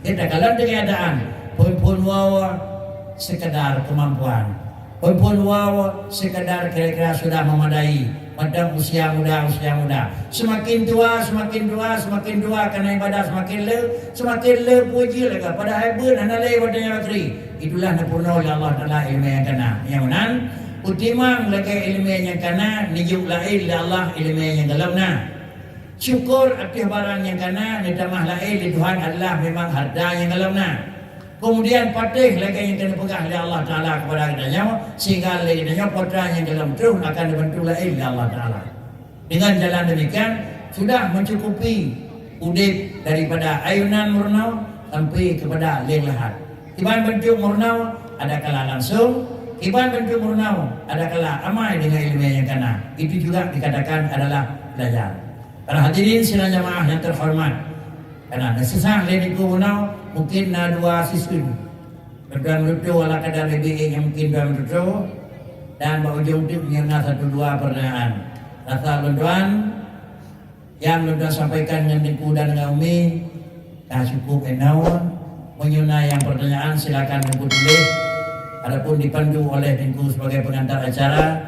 Kita kalau ada keadaan, pun wawa sekadar kemampuan. Pun wawa sekadar kira-kira sudah memadai. Pada usia muda. Semakin tua karena ibadah semakin le puji lagi. Pada haibun anda le wadanya bakri. Itulah napurna oleh Allah Ta'ala ilmu yang kena. Yang mana? Utimang lagi ilmu yang kena. Nijuk lain oleh Allah ilmu yang dalam na. Syukur aktif barang yang kena. Nitamah lain di Tuhan adalah memang harta yang dalam na. Kemudian patih lagi yang kena pegang oleh Allah Ta'ala kepada kita. Sehingga lagi kita putra yang dalam terus akan dibantu lain oleh Allah Ta'ala. Dengan jalan demikian sudah mencukupi udip daripada ayunan murnau sampai kepada leng lahat. Iban bentuk murnau ada kala langsung, iban bentuk murnau ada kala amai dengan ilmu yang kena. Itu juga dikatakan adalah belajar. Para hadirin sidang jamaah yang terhormat, karena sesah lediku murnau mungkin dua siswa. Berdua menutup wala kadar lebih yang mungkin dua menutup dan berujung tip yang 1-2 pertanyaan. Rasa luduan yang luduan sampaikan dengan Dengku dan dengan Umi dah cukup enau. Menyuna yang pertanyaan silakan Dengku tulis. Adapun dipandu oleh Dengku sebagai pengantar acara,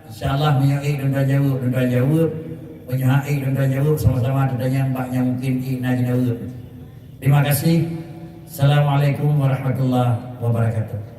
insyaAllah menyuai dan jawab, menyuai dan jawab sama-sama tanya mbaknya mungkin nak jawab. Terima kasih. Assalamualaikum warahmatullahi wabarakatuh.